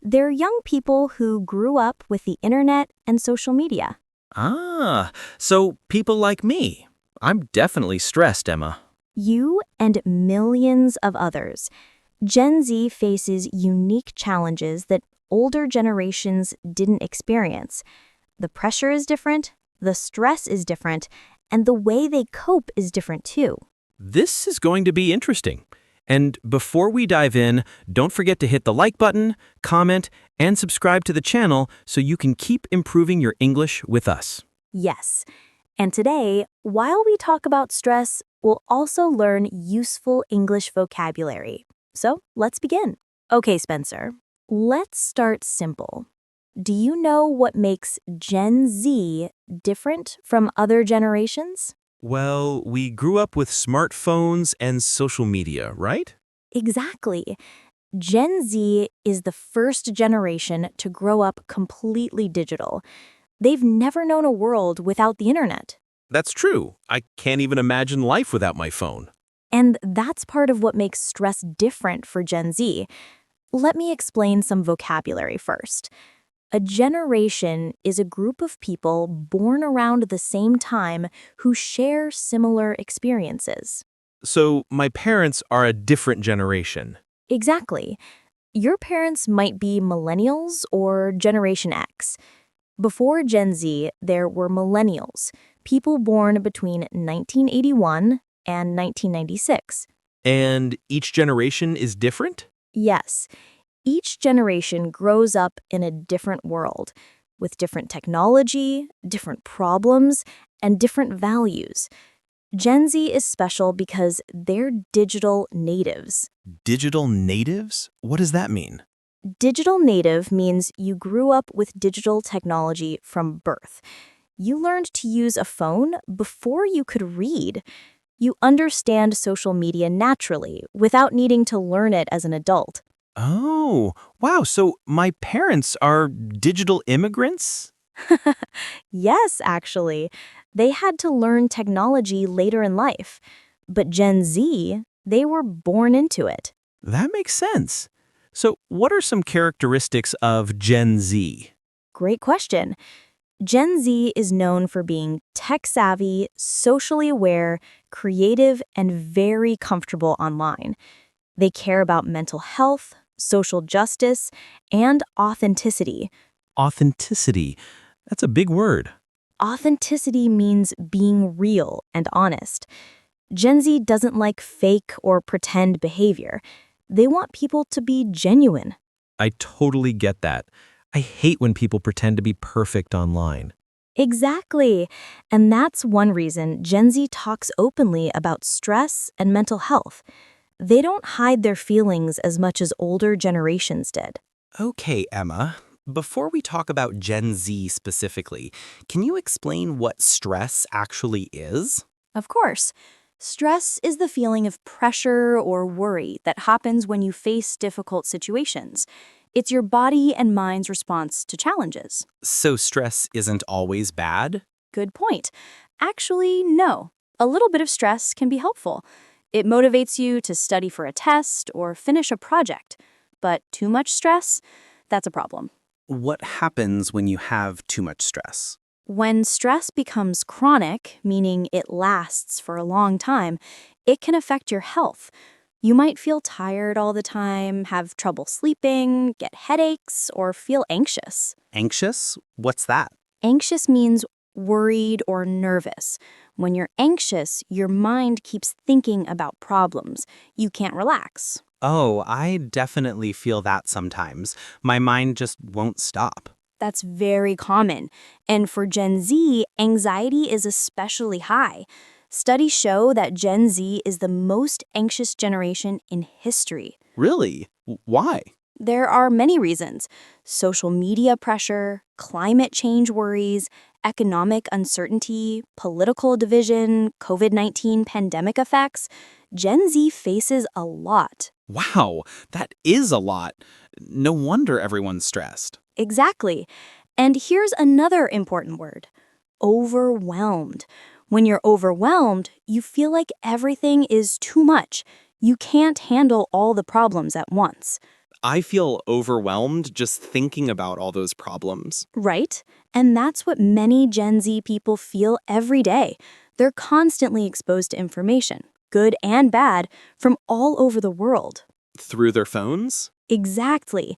They're young people who grew up with the internet and social media. Ah, so people like me. I'm definitely stressed, Emma. You and millions of others. Gen Z faces unique challenges that older generations didn't experience. The pressure is different, the stress is different, and the way they cope is different too. This is going to be interesting. And before we dive in, don't forget to hit the like button, comment, and subscribe to the channel so you can keep improving your English with us. Yes. And today, while we talk about stress, we'll also learn useful English vocabulary. So let's begin. Okay, Spencer, let's start simple. Do you know what makes Gen Z different from other generations? Well, we grew up with smartphones and social media, right? Exactly. Gen Z is the first generation to grow up completely digital. They've never known a world without the internet. That's true. I can't even imagine life without my phone. And that's part of what makes stress different for Gen Z. Let me explain some vocabulary first. A generation is a group of people born around the same time who share similar experiences. So, my parents are a different generation. Exactly. Your parents might be millennials or Generation X. Before Gen Z, there were millennials, people born between 1981 and 1996. And each generation is different? Yes, each generation grows up in a different world, with different technology, different problems, and different values. Gen Z is special because they're digital natives. Digital natives? What does that mean? Digital native means you grew up with digital technology from birth. You learned to use a phone before you could read. You understand social media naturally without needing to learn it as an adult. Oh, wow. So, my parents are digital immigrants? Yes, actually. They had to learn technology later in life. But Gen Z, they were born into it. That makes sense. So, what are some characteristics of Gen Z? Great question. Gen Z is known for being tech-savvy, socially aware, creative, and very comfortable online. They care about mental health, social justice, and authenticity. Authenticity. That's a big word. Authenticity means being real and honest. Gen Z doesn't like fake or pretend behavior. They want people to be genuine. I totally get that. I hate when people pretend to be perfect online. Exactly. And that's one reason Gen Z talks openly about stress and mental health. They don't hide their feelings as much as older generations did. Okay, Emma. Before we talk about Gen Z specifically, can you explain what stress actually is? Of course, stress is the feeling of pressure or worry that happens when you face difficult situations. It's your body and mind's response to challenges. So stress isn't always bad? Good point. Actually, no. A little bit of stress can be helpful. It motivates you to study for a test or finish a project. But too much stress, that's a problem. What happens when you have too much stress? When stress becomes chronic, meaning it lasts for a long time, it can affect your health. You might feel tired all the time, have trouble sleeping, get headaches, or feel anxious. Anxious? What's that? Anxious means worried or nervous. When you're anxious, your mind keeps thinking about problems. You can't relax. Oh, I definitely feel that sometimes. My mind just won't stop. That's very common. And for Gen Z, anxiety is especially high. Studies show that Gen Z is the most anxious generation in history. Really? Why? There are many reasons: social media pressure, climate change worries, economic uncertainty, political division, COVID-19 pandemic effects. Gen Z faces a lot. Wow, that is a lot. No wonder everyone's stressed. Exactly. And here's another important word: overwhelmed. When you're overwhelmed, you feel like everything is too much. You can't handle all the problems at once. I feel overwhelmed just thinking about all those problems. Right? And that's what many Gen Z people feel every day. They're constantly exposed to information, good and bad, from all over the world. Through their phones? Exactly.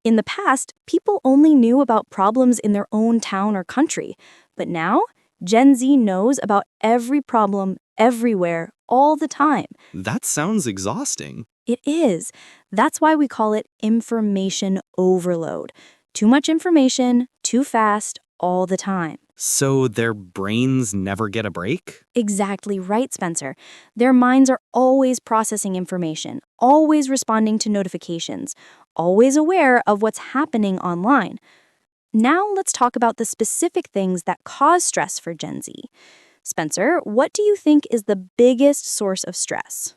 In the past, people only knew about problems in their own town or country. But now, Gen Z knows about every problem, everywhere, all the time. That sounds exhausting. It is. That's why we call it information overload. Too much information, too fast, all the time. So their brains never get a break? Exactly right, Spencer. Their minds are always processing information, always responding to notifications, always aware of what's happening online. Now let's talk about the specific things that cause stress for Gen Z. Spencer, what do you think is the biggest source of stress?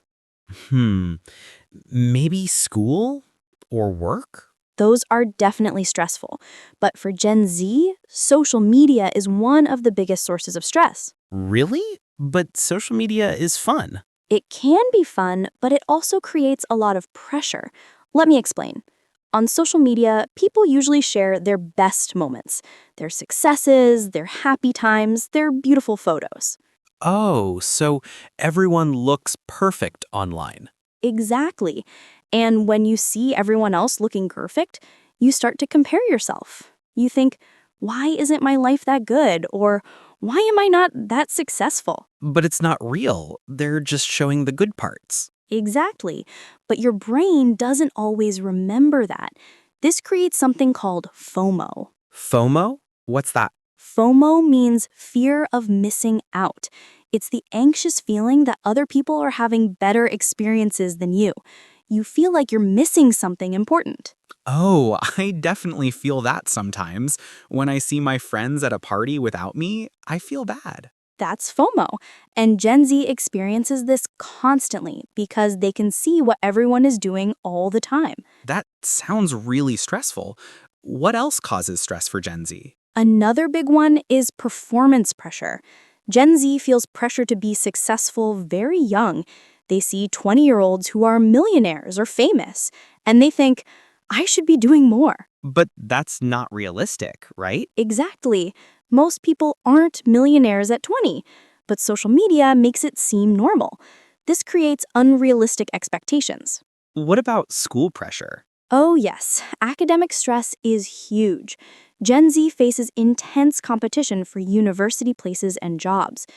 Maybe school or work? Those are definitely stressful. But for Gen Z, social media is one of the biggest sources of stress. Really? But social media is fun. It can be fun, but it also creates a lot of pressure. Let me explain. On social media, people usually share their best moments, their successes, their happy times, their beautiful photos. Oh, so everyone looks perfect online. Exactly. And when you see everyone else looking perfect, you start to compare yourself. You think, why isn't my life that good? Or why am I not that successful? But it's not real. They're just showing the good parts. Exactly. But your brain doesn't always remember that. This creates something called FOMO. FOMO? What's that? FOMO means fear of missing out. It's the anxious feeling that other people are having better experiences than you. You feel like you're missing something important. Oh, I definitely feel that sometimes. When I see my friends at a party without me, I feel bad. That's FOMO. And Gen Z experiences this constantly because they can see what everyone is doing all the time. That sounds really stressful. What else causes stress for Gen Z? Another big one is performance pressure. Gen Z feels pressure to be successful very young. They see 20-year-olds who are millionaires or famous, and they think, I should be doing more. But that's not realistic, right? Exactly. Most people aren't millionaires at 20, but social media makes it seem normal. This creates unrealistic expectations. What about school pressure? Oh yes, academic stress is huge. Gen Z faces intense competition for university places and jobs.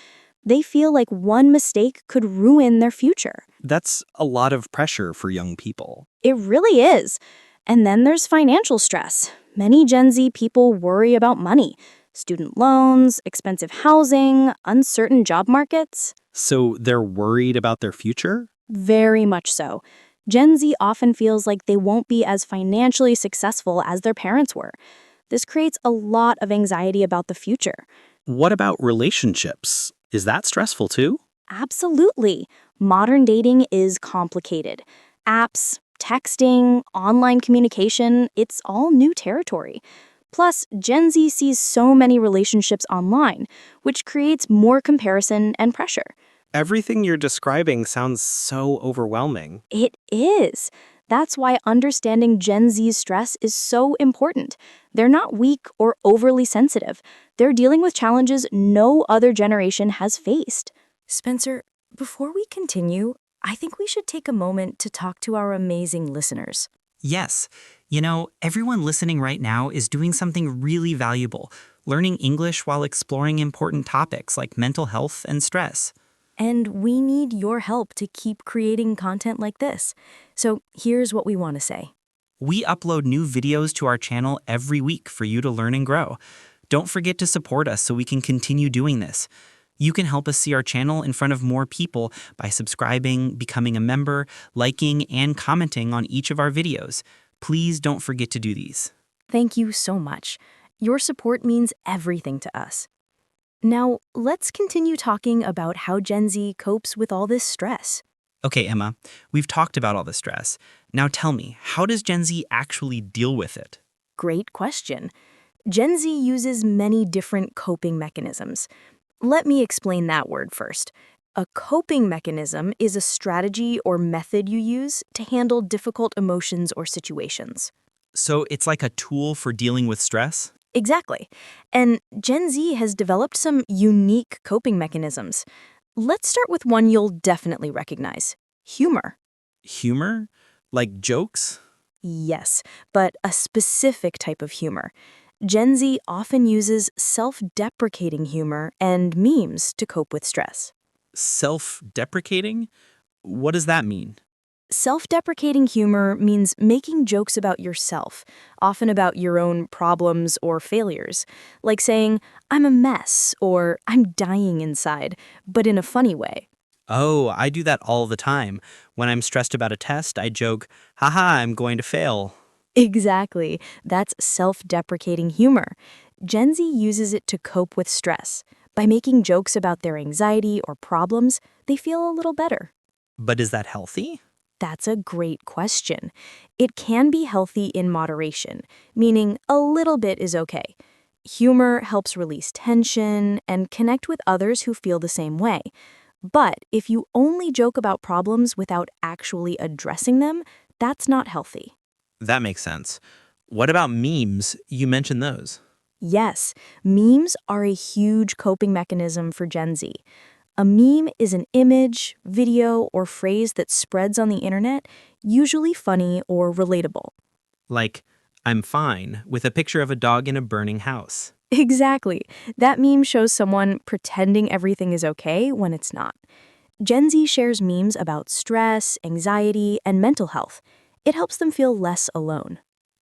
They feel like one mistake could ruin their future. That's a lot of pressure for young people. It really is. And then there's financial stress. Many Gen Z people worry about money. Student loans, expensive housing, uncertain job markets. So they're worried about their future? Very much so. Gen Z often feels like they won't be as financially successful as their parents were. This creates a lot of anxiety about the future. What about relationships? Is that stressful too? Absolutely. Modern dating is complicated. Apps, texting, online communication, it's all new territory. Plus, Gen Z sees so many relationships online, which creates more comparison and pressure. Everything you're describing sounds so overwhelming. It is. That's why understanding Gen Z's stress is so important. They're not weak or overly sensitive. They're dealing with challenges no other generation has faced. Spencer, before we continue, I think we should take a moment to talk to our amazing listeners. Yes. You know, everyone listening right now is doing something really valuable, learning English while exploring important topics like mental health and stress. And we need your help to keep creating content like this. So here's what we want to say. We upload new videos to our channel every week for you to learn and grow. Don't forget to support us so we can continue doing this. You can help us see our channel in front of more people by subscribing, becoming a member, liking, and commenting on each of our videos. Please don't forget to do these. Thank you so much. Your support means everything to us. Now, let's continue talking about how Gen Z copes with all this stress. Okay, Emma, we've talked about all the stress. Now tell me, how does Gen Z actually deal with it? Great question. Gen Z uses many different coping mechanisms. Let me explain that word first. A coping mechanism is a strategy or method you use to handle difficult emotions or situations. So it's like a tool for dealing with stress? Exactly. And Gen Z has developed some unique coping mechanisms. Let's start with one you'll definitely recognize: humor. Humor? Like jokes? Yes, but a specific type of humor. Gen Z often uses self-deprecating humor and memes to cope with stress. Self-deprecating? What does that mean? Self-deprecating humor means making jokes about yourself, often about your own problems or failures, like saying, "I'm a mess," or "I'm dying inside," but in a funny way. Oh, I do that all the time. When I'm stressed about a test, I joke, haha, I'm going to fail. Exactly. That's self-deprecating humor. Gen Z uses it to cope with stress. By making jokes about their anxiety or problems, they feel a little better. But is that healthy? That's a great question. It can be healthy in moderation, meaning a little bit is okay. Humor helps release tension and connect with others who feel the same way. But if you only joke about problems without actually addressing them, that's not healthy. That makes sense. What about memes? You mentioned those. Yes, memes are a huge coping mechanism for Gen Z. A meme is an image, video, or phrase that spreads on the internet, usually funny or relatable. Like, I'm fine, with a picture of a dog in a burning house. Exactly. That meme shows someone pretending everything is okay when it's not. Gen Z shares memes about stress, anxiety, and mental health. It helps them feel less alone.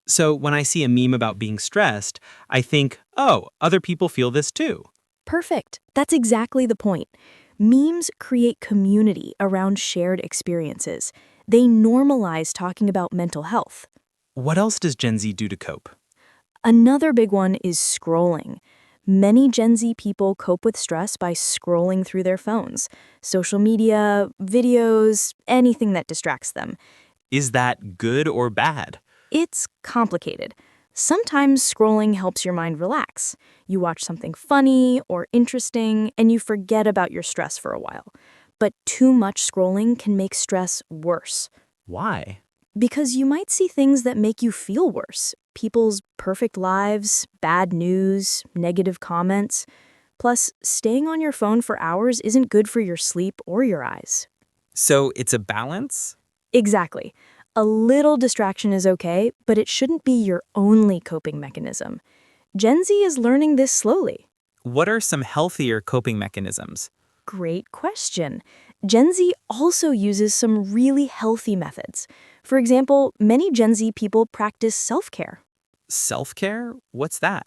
So when I see a meme about being stressed, I think, oh, other people feel this too. Perfect. That's exactly the point. Memes create community around shared experiences. They normalize talking about mental health. What else does Gen Z do to cope? Another big one is scrolling. Many Gen Z people cope with stress by scrolling through their phones, social media, videos, anything that distracts them. Is that good or bad? It's complicated. Sometimes scrolling helps your mind relax. You watch something funny or interesting, and you forget about your stress for a while. But too much scrolling can make stress worse. Why? Because you might see things that make you feel worse. People's perfect lives, bad news, negative comments. Plus, staying on your phone for hours isn't good for your sleep or your eyes. So it's a balance? Exactly. A little distraction is okay, but it shouldn't be your only coping mechanism. Gen Z is learning this slowly. What are some healthier coping mechanisms? Great question. Gen Z also uses some really healthy methods. For example, many Gen Z people practice self-care. Self-care? What's that?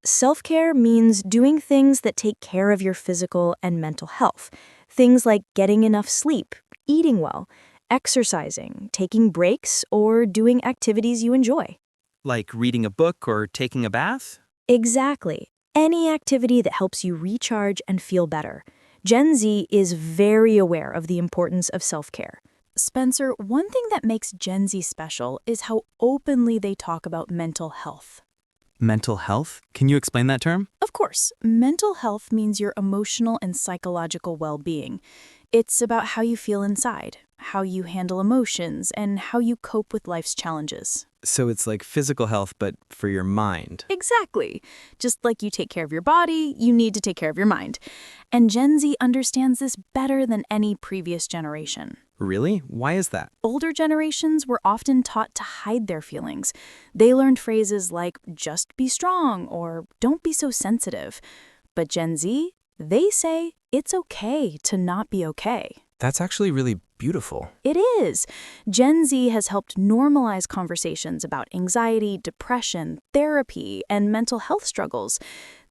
Self-care means doing things that take care of your physical and mental health. Things like getting enough sleep, eating well, exercising, taking breaks, or doing activities you enjoy. Like reading a book or taking a bath? Exactly. Any activity that helps you recharge and feel better. Gen Z is very aware of the importance of self-care. Spencer, one thing that makes Gen Z special is how openly they talk about mental health. Mental health? Can you explain that term? Of course, mental health means your emotional and psychological well-being. It's about how you feel inside, how you handle emotions, and how you cope with life's challenges. So it's like physical health, but for your mind. Exactly. Just like you take care of your body, you need to take care of your mind. And Gen Z understands this better than any previous generation. Really? Why is that? Older generations were often taught to hide their feelings. They learned phrases like, just be strong, or don't be so sensitive. But Gen Z, they say, it's okay to not be okay. That's actually really beautiful. It is. Gen Z has helped normalize conversations about anxiety, depression, therapy, and mental health struggles.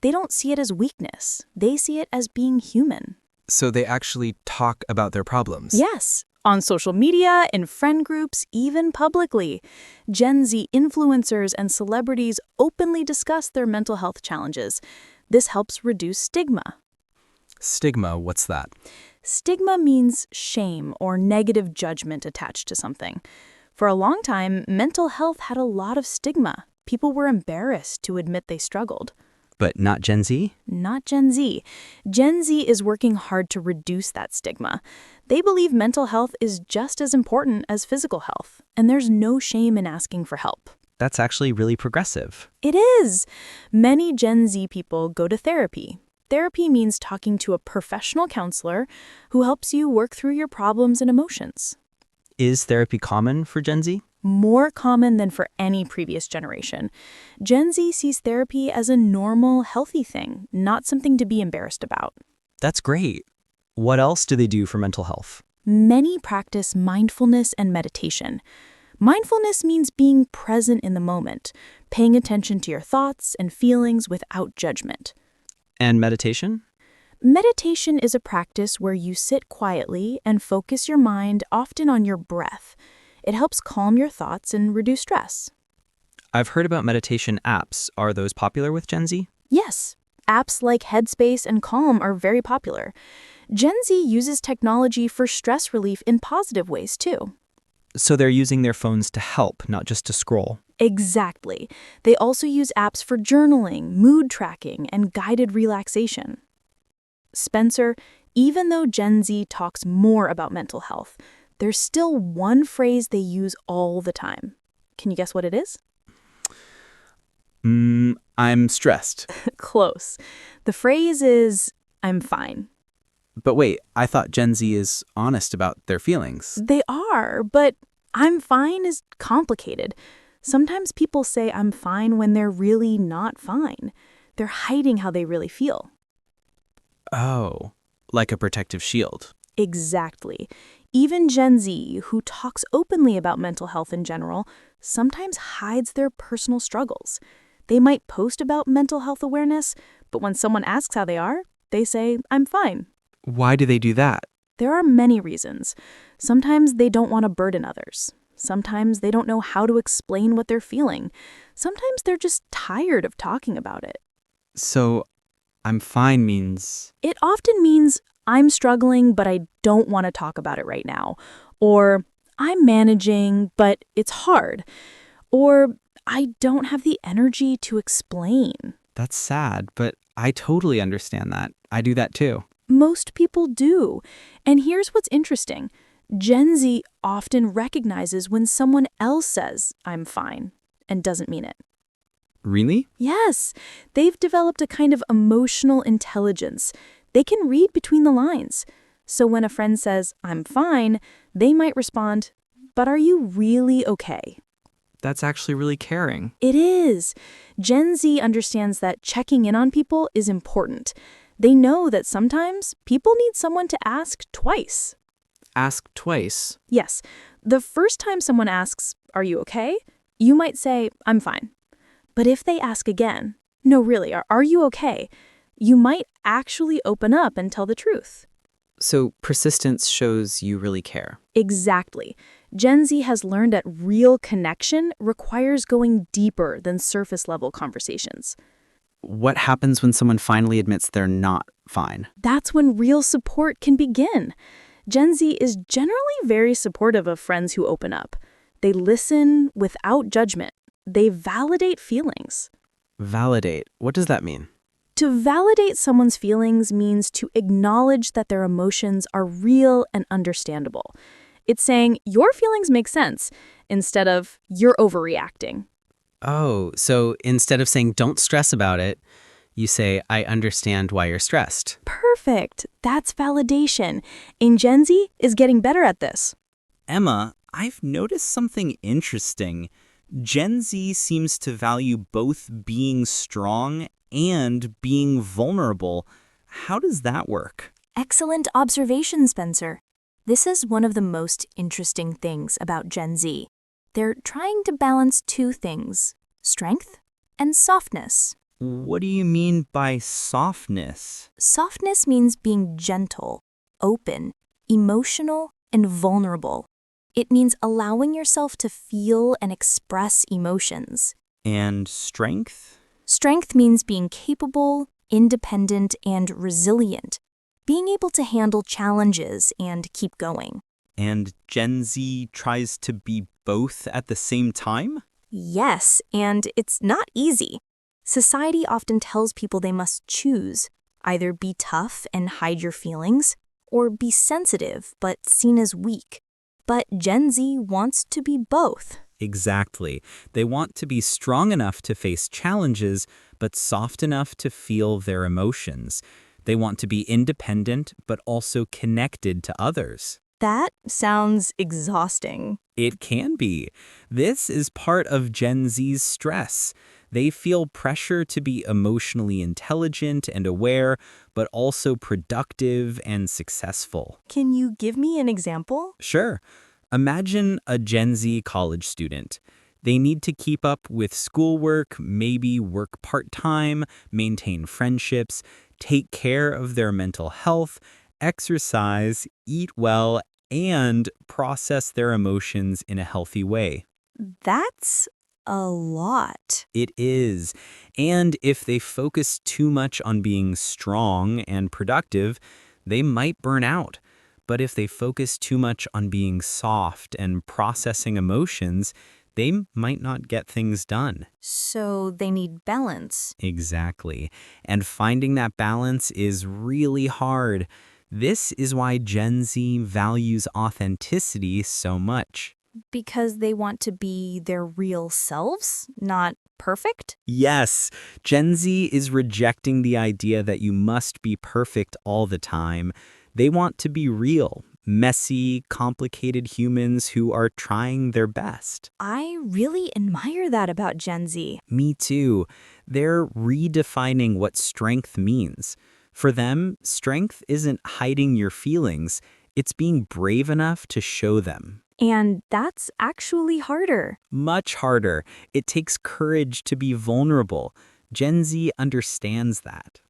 They don't see it as weakness. They see it as being human. So they actually talk about their problems. Yes. On social media, in friend groups, even publicly. Gen Z influencers and celebrities openly discuss their mental health challenges. This helps reduce stigma. Stigma, what's that? Stigma means shame or negative judgment attached to something. For a long time, mental health had a lot of stigma. People were embarrassed to admit they struggled. But not Gen Z? Not Gen Z. Gen Z is working hard to reduce that stigma. They believe mental health is just as important as physical health, and there's no shame in asking for help. That's actually really progressive. It is. Many Gen Z people go to therapy. Therapy means talking to a professional counselor who helps you work through your problems and emotions. Is therapy common for Gen Z? More common than for any previous generation. Gen Z sees therapy as a normal, healthy thing, not something to be embarrassed about. That's great. What else do they do for mental health? Many practice mindfulness and meditation. Mindfulness means being present in the moment, paying attention to your thoughts and feelings without judgment. And meditation? Meditation is a practice where you sit quietly and focus your mind often on your breath. It helps calm your thoughts and reduce stress. I've heard about meditation apps. Are those popular with Gen Z? Yes, apps like Headspace and Calm are very popular. Gen Z uses technology for stress relief in positive ways, too. So they're using their phones to help, not just to scroll. Exactly. They also use apps for journaling, mood tracking, and guided relaxation. Spencer, even though Gen Z talks more about mental health, there's still one phrase they use all the time. Can you guess what it is? I'm stressed. Close. The phrase is, I'm fine. But wait, I thought Gen Z is honest about their feelings. They are, but I'm fine is complicated. Sometimes people say I'm fine when they're really not fine. They're hiding how they really feel. Oh, like a protective shield. Exactly. Even Gen Z, who talks openly about mental health in general, sometimes hides their personal struggles. They might post about mental health awareness, but when someone asks how they are, they say, I'm fine. Why do they do that? There are many reasons. Sometimes they don't want to burden others. Sometimes they don't know how to explain what they're feeling. Sometimes they're just tired of talking about it. So, I'm fine means... It often means, I'm struggling, but I don't want to talk about it right now. Or, I'm managing, but it's hard. Or, I don't have the energy to explain. That's sad, but I totally understand that. I do that too. Most people do. And here's what's interesting. Gen Z often recognizes when someone else says, I'm fine, and doesn't mean it. Really? Yes, they've developed a kind of emotional intelligence. They can read between the lines. So when a friend says, I'm fine, they might respond, but are you really okay? That's actually really caring. It is. Gen Z understands that checking in on people is important. They know that sometimes people need someone to ask twice. Ask twice. Yes, the first time someone asks, are you okay? You might say, I'm fine. But if they ask again, no, really, are you okay? You might actually open up and tell the truth. So persistence shows you really care. Exactly. Gen Z has learned that real connection requires going deeper than surface-level conversations. What happens when someone finally admits they're not fine? That's when real support can begin. Gen Z is generally very supportive of friends who open up. They listen without judgment. They validate feelings. Validate. What does that mean? To validate someone's feelings means to acknowledge that their emotions are real and understandable. It's saying, your feelings make sense, instead of, you're overreacting. Oh, so instead of saying don't stress about it, you say I understand why you're stressed. Perfect. That's validation. And Gen Z is getting better at this. Emma, I've noticed something interesting. Gen Z seems to value both being strong and being vulnerable. How does that work? Excellent observation, Spencer. This is one of the most interesting things about Gen Z. They're trying to balance two things, strength and softness. What do you mean by softness? Softness means being gentle, open, emotional, and vulnerable. It means allowing yourself to feel and express emotions. And strength? Strength means being capable, independent, and resilient, being able to handle challenges and keep going. And Gen Z tries to be both at the same time? Yes, and it's not easy. Society often tells people they must choose, either be tough and hide your feelings, or be sensitive but seen as weak. But Gen Z wants to be both. Exactly. They want to be strong enough to face challenges, but soft enough to feel their emotions. They want to be independent, but also connected to others. That sounds exhausting. It can be. This is part of Gen Z's stress. They feel pressure to be emotionally intelligent and aware, but also productive and successful. Can you give me an example? Sure. Imagine a Gen Z college student. They need to keep up with schoolwork, maybe work part-time, maintain friendships, take care of their mental health, exercise, eat well, and process their emotions in a healthy way. That's a lot. It is. And if they focus too much on being strong and productive, they might burn out. But if they focus too much on being soft and processing emotions, they might not get things done. So they need balance. Exactly. And finding that balance is really hard. This is why Gen Z values authenticity so much. Because they want to be their real selves, not perfect? Yes, Gen Z is rejecting the idea that you must be perfect all the time. They want to be real, messy, complicated humans who are trying their best. I really admire that about Gen Z. Me too. They're redefining what strength means. For them, strength isn't hiding your feelings, it's being brave enough to show them. And that's actually harder. Much harder. It takes courage to be vulnerable. Gen Z understands that.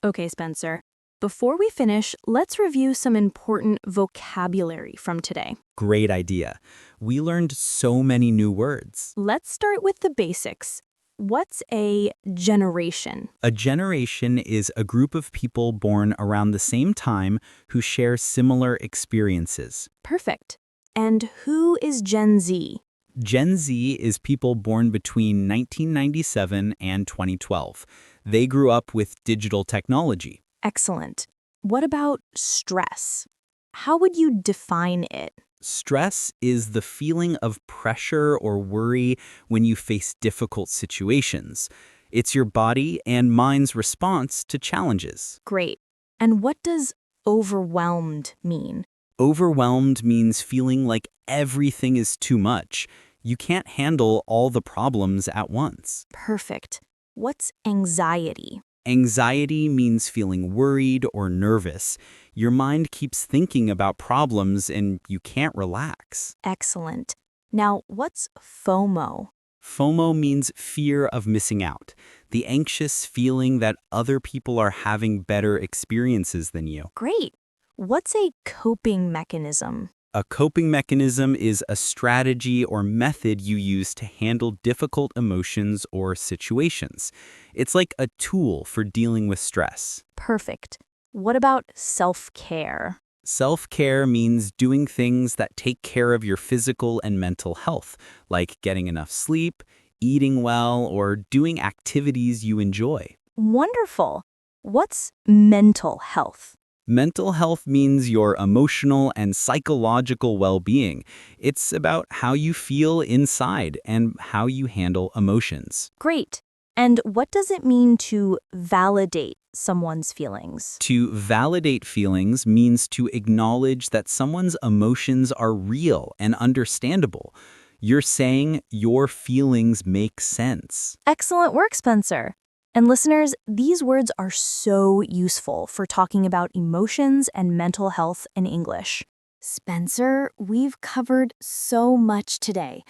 Okay, Spencer. Before we finish, let's review some important vocabulary from today. Great idea. We learned so many new words. Let's start with the basics. What's a generation? A generation is a group of people born around the same time who share similar experiences. Perfect. And who is Gen Z? Gen Z is people born between 1997 and 2012. They grew up with digital technology. Excellent. What about stress? How would you define it? Stress is the feeling of pressure or worry when you face difficult situations. It's your body and mind's response to challenges. Great. And what does overwhelmed mean? Overwhelmed means feeling like everything is too much. You can't handle all the problems at once. Perfect. What's anxiety? Anxiety means feeling worried or nervous. Your mind keeps thinking about problems and you can't relax. Excellent. Now, what's FOMO? FOMO means fear of missing out, the anxious feeling that other people are having better experiences than you. Great. What's a coping mechanism? A coping mechanism is a strategy or method you use to handle difficult emotions or situations. It's like a tool for dealing with stress. Perfect. What about self-care? Self-care means doing things that take care of your physical and mental health, like getting enough sleep, eating well, or doing activities you enjoy. Wonderful. What's mental health? Mental health means your emotional and psychological well-being. It's about how you feel inside and how you handle emotions. Great. And what does it mean to validate someone's feelings? To validate feelings means to acknowledge that someone's emotions are real and understandable. You're saying your feelings make sense. Excellent work, Spencer. And listeners, these words are so useful for talking about emotions and mental health in English. Spencer, we've covered so much today.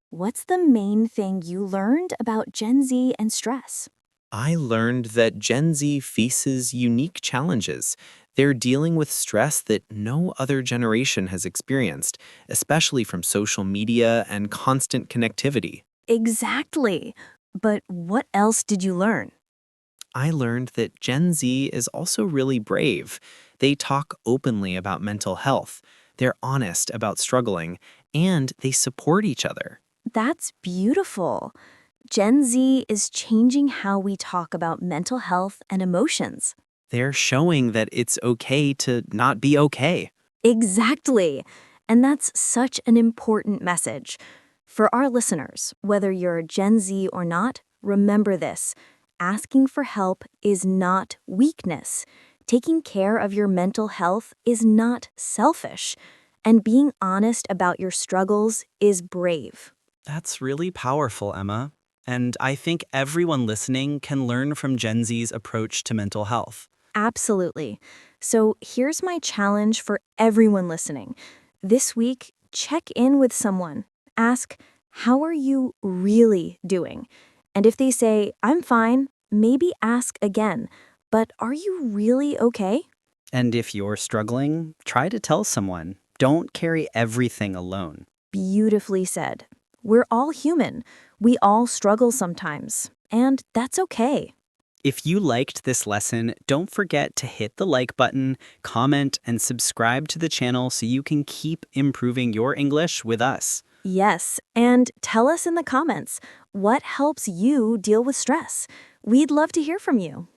What's the main thing you learned about Gen Z and stress? I learned that Gen Z faces unique challenges. They're dealing with stress that no other generation has experienced, especially from social media and constant connectivity. Exactly. But what else did you learn? I learned that Gen Z is also really brave. They talk openly about mental health, they're honest about struggling, and they support each other. That's beautiful. Gen Z is changing how we talk about mental health and emotions. They're showing that it's okay to not be okay. Exactly. And that's such an important message. For our listeners, whether you're Gen Z or not, remember this. Asking for help is not weakness. Taking care of your mental health is not selfish. And being honest about your struggles is brave. That's really powerful, Emma. and I think everyone listening can learn from Gen Z's approach to mental health. Absolutely. So here's my challenge for everyone listening. This week, check in with someone. Ask, how are you really doing? And if they say, I'm fine, maybe ask again, but are you really okay? And if you're struggling, try to tell someone. Don't carry everything alone. Beautifully said. We're all human. We all struggle sometimes, and that's okay. If you liked this lesson, don't forget to hit the like button, comment, and subscribe to the channel so you can keep improving your English with us. Yes, and tell us in the comments, what helps you deal with stress? We'd love to hear from you.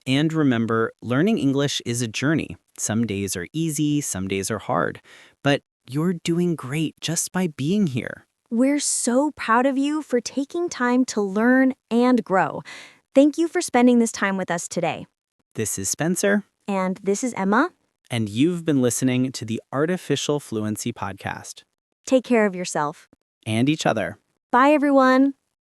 And remember, learning English is a journey. Some days are easy, some days are hard. But you're doing great just by being here. We're so proud of you for taking time to learn and grow. Thank you for spending this time with us today. This is Spencer. And this is Emma. And you've been listening to the Artificial Fluency Podcast. Take care of yourself. And each other. Bye, everyone.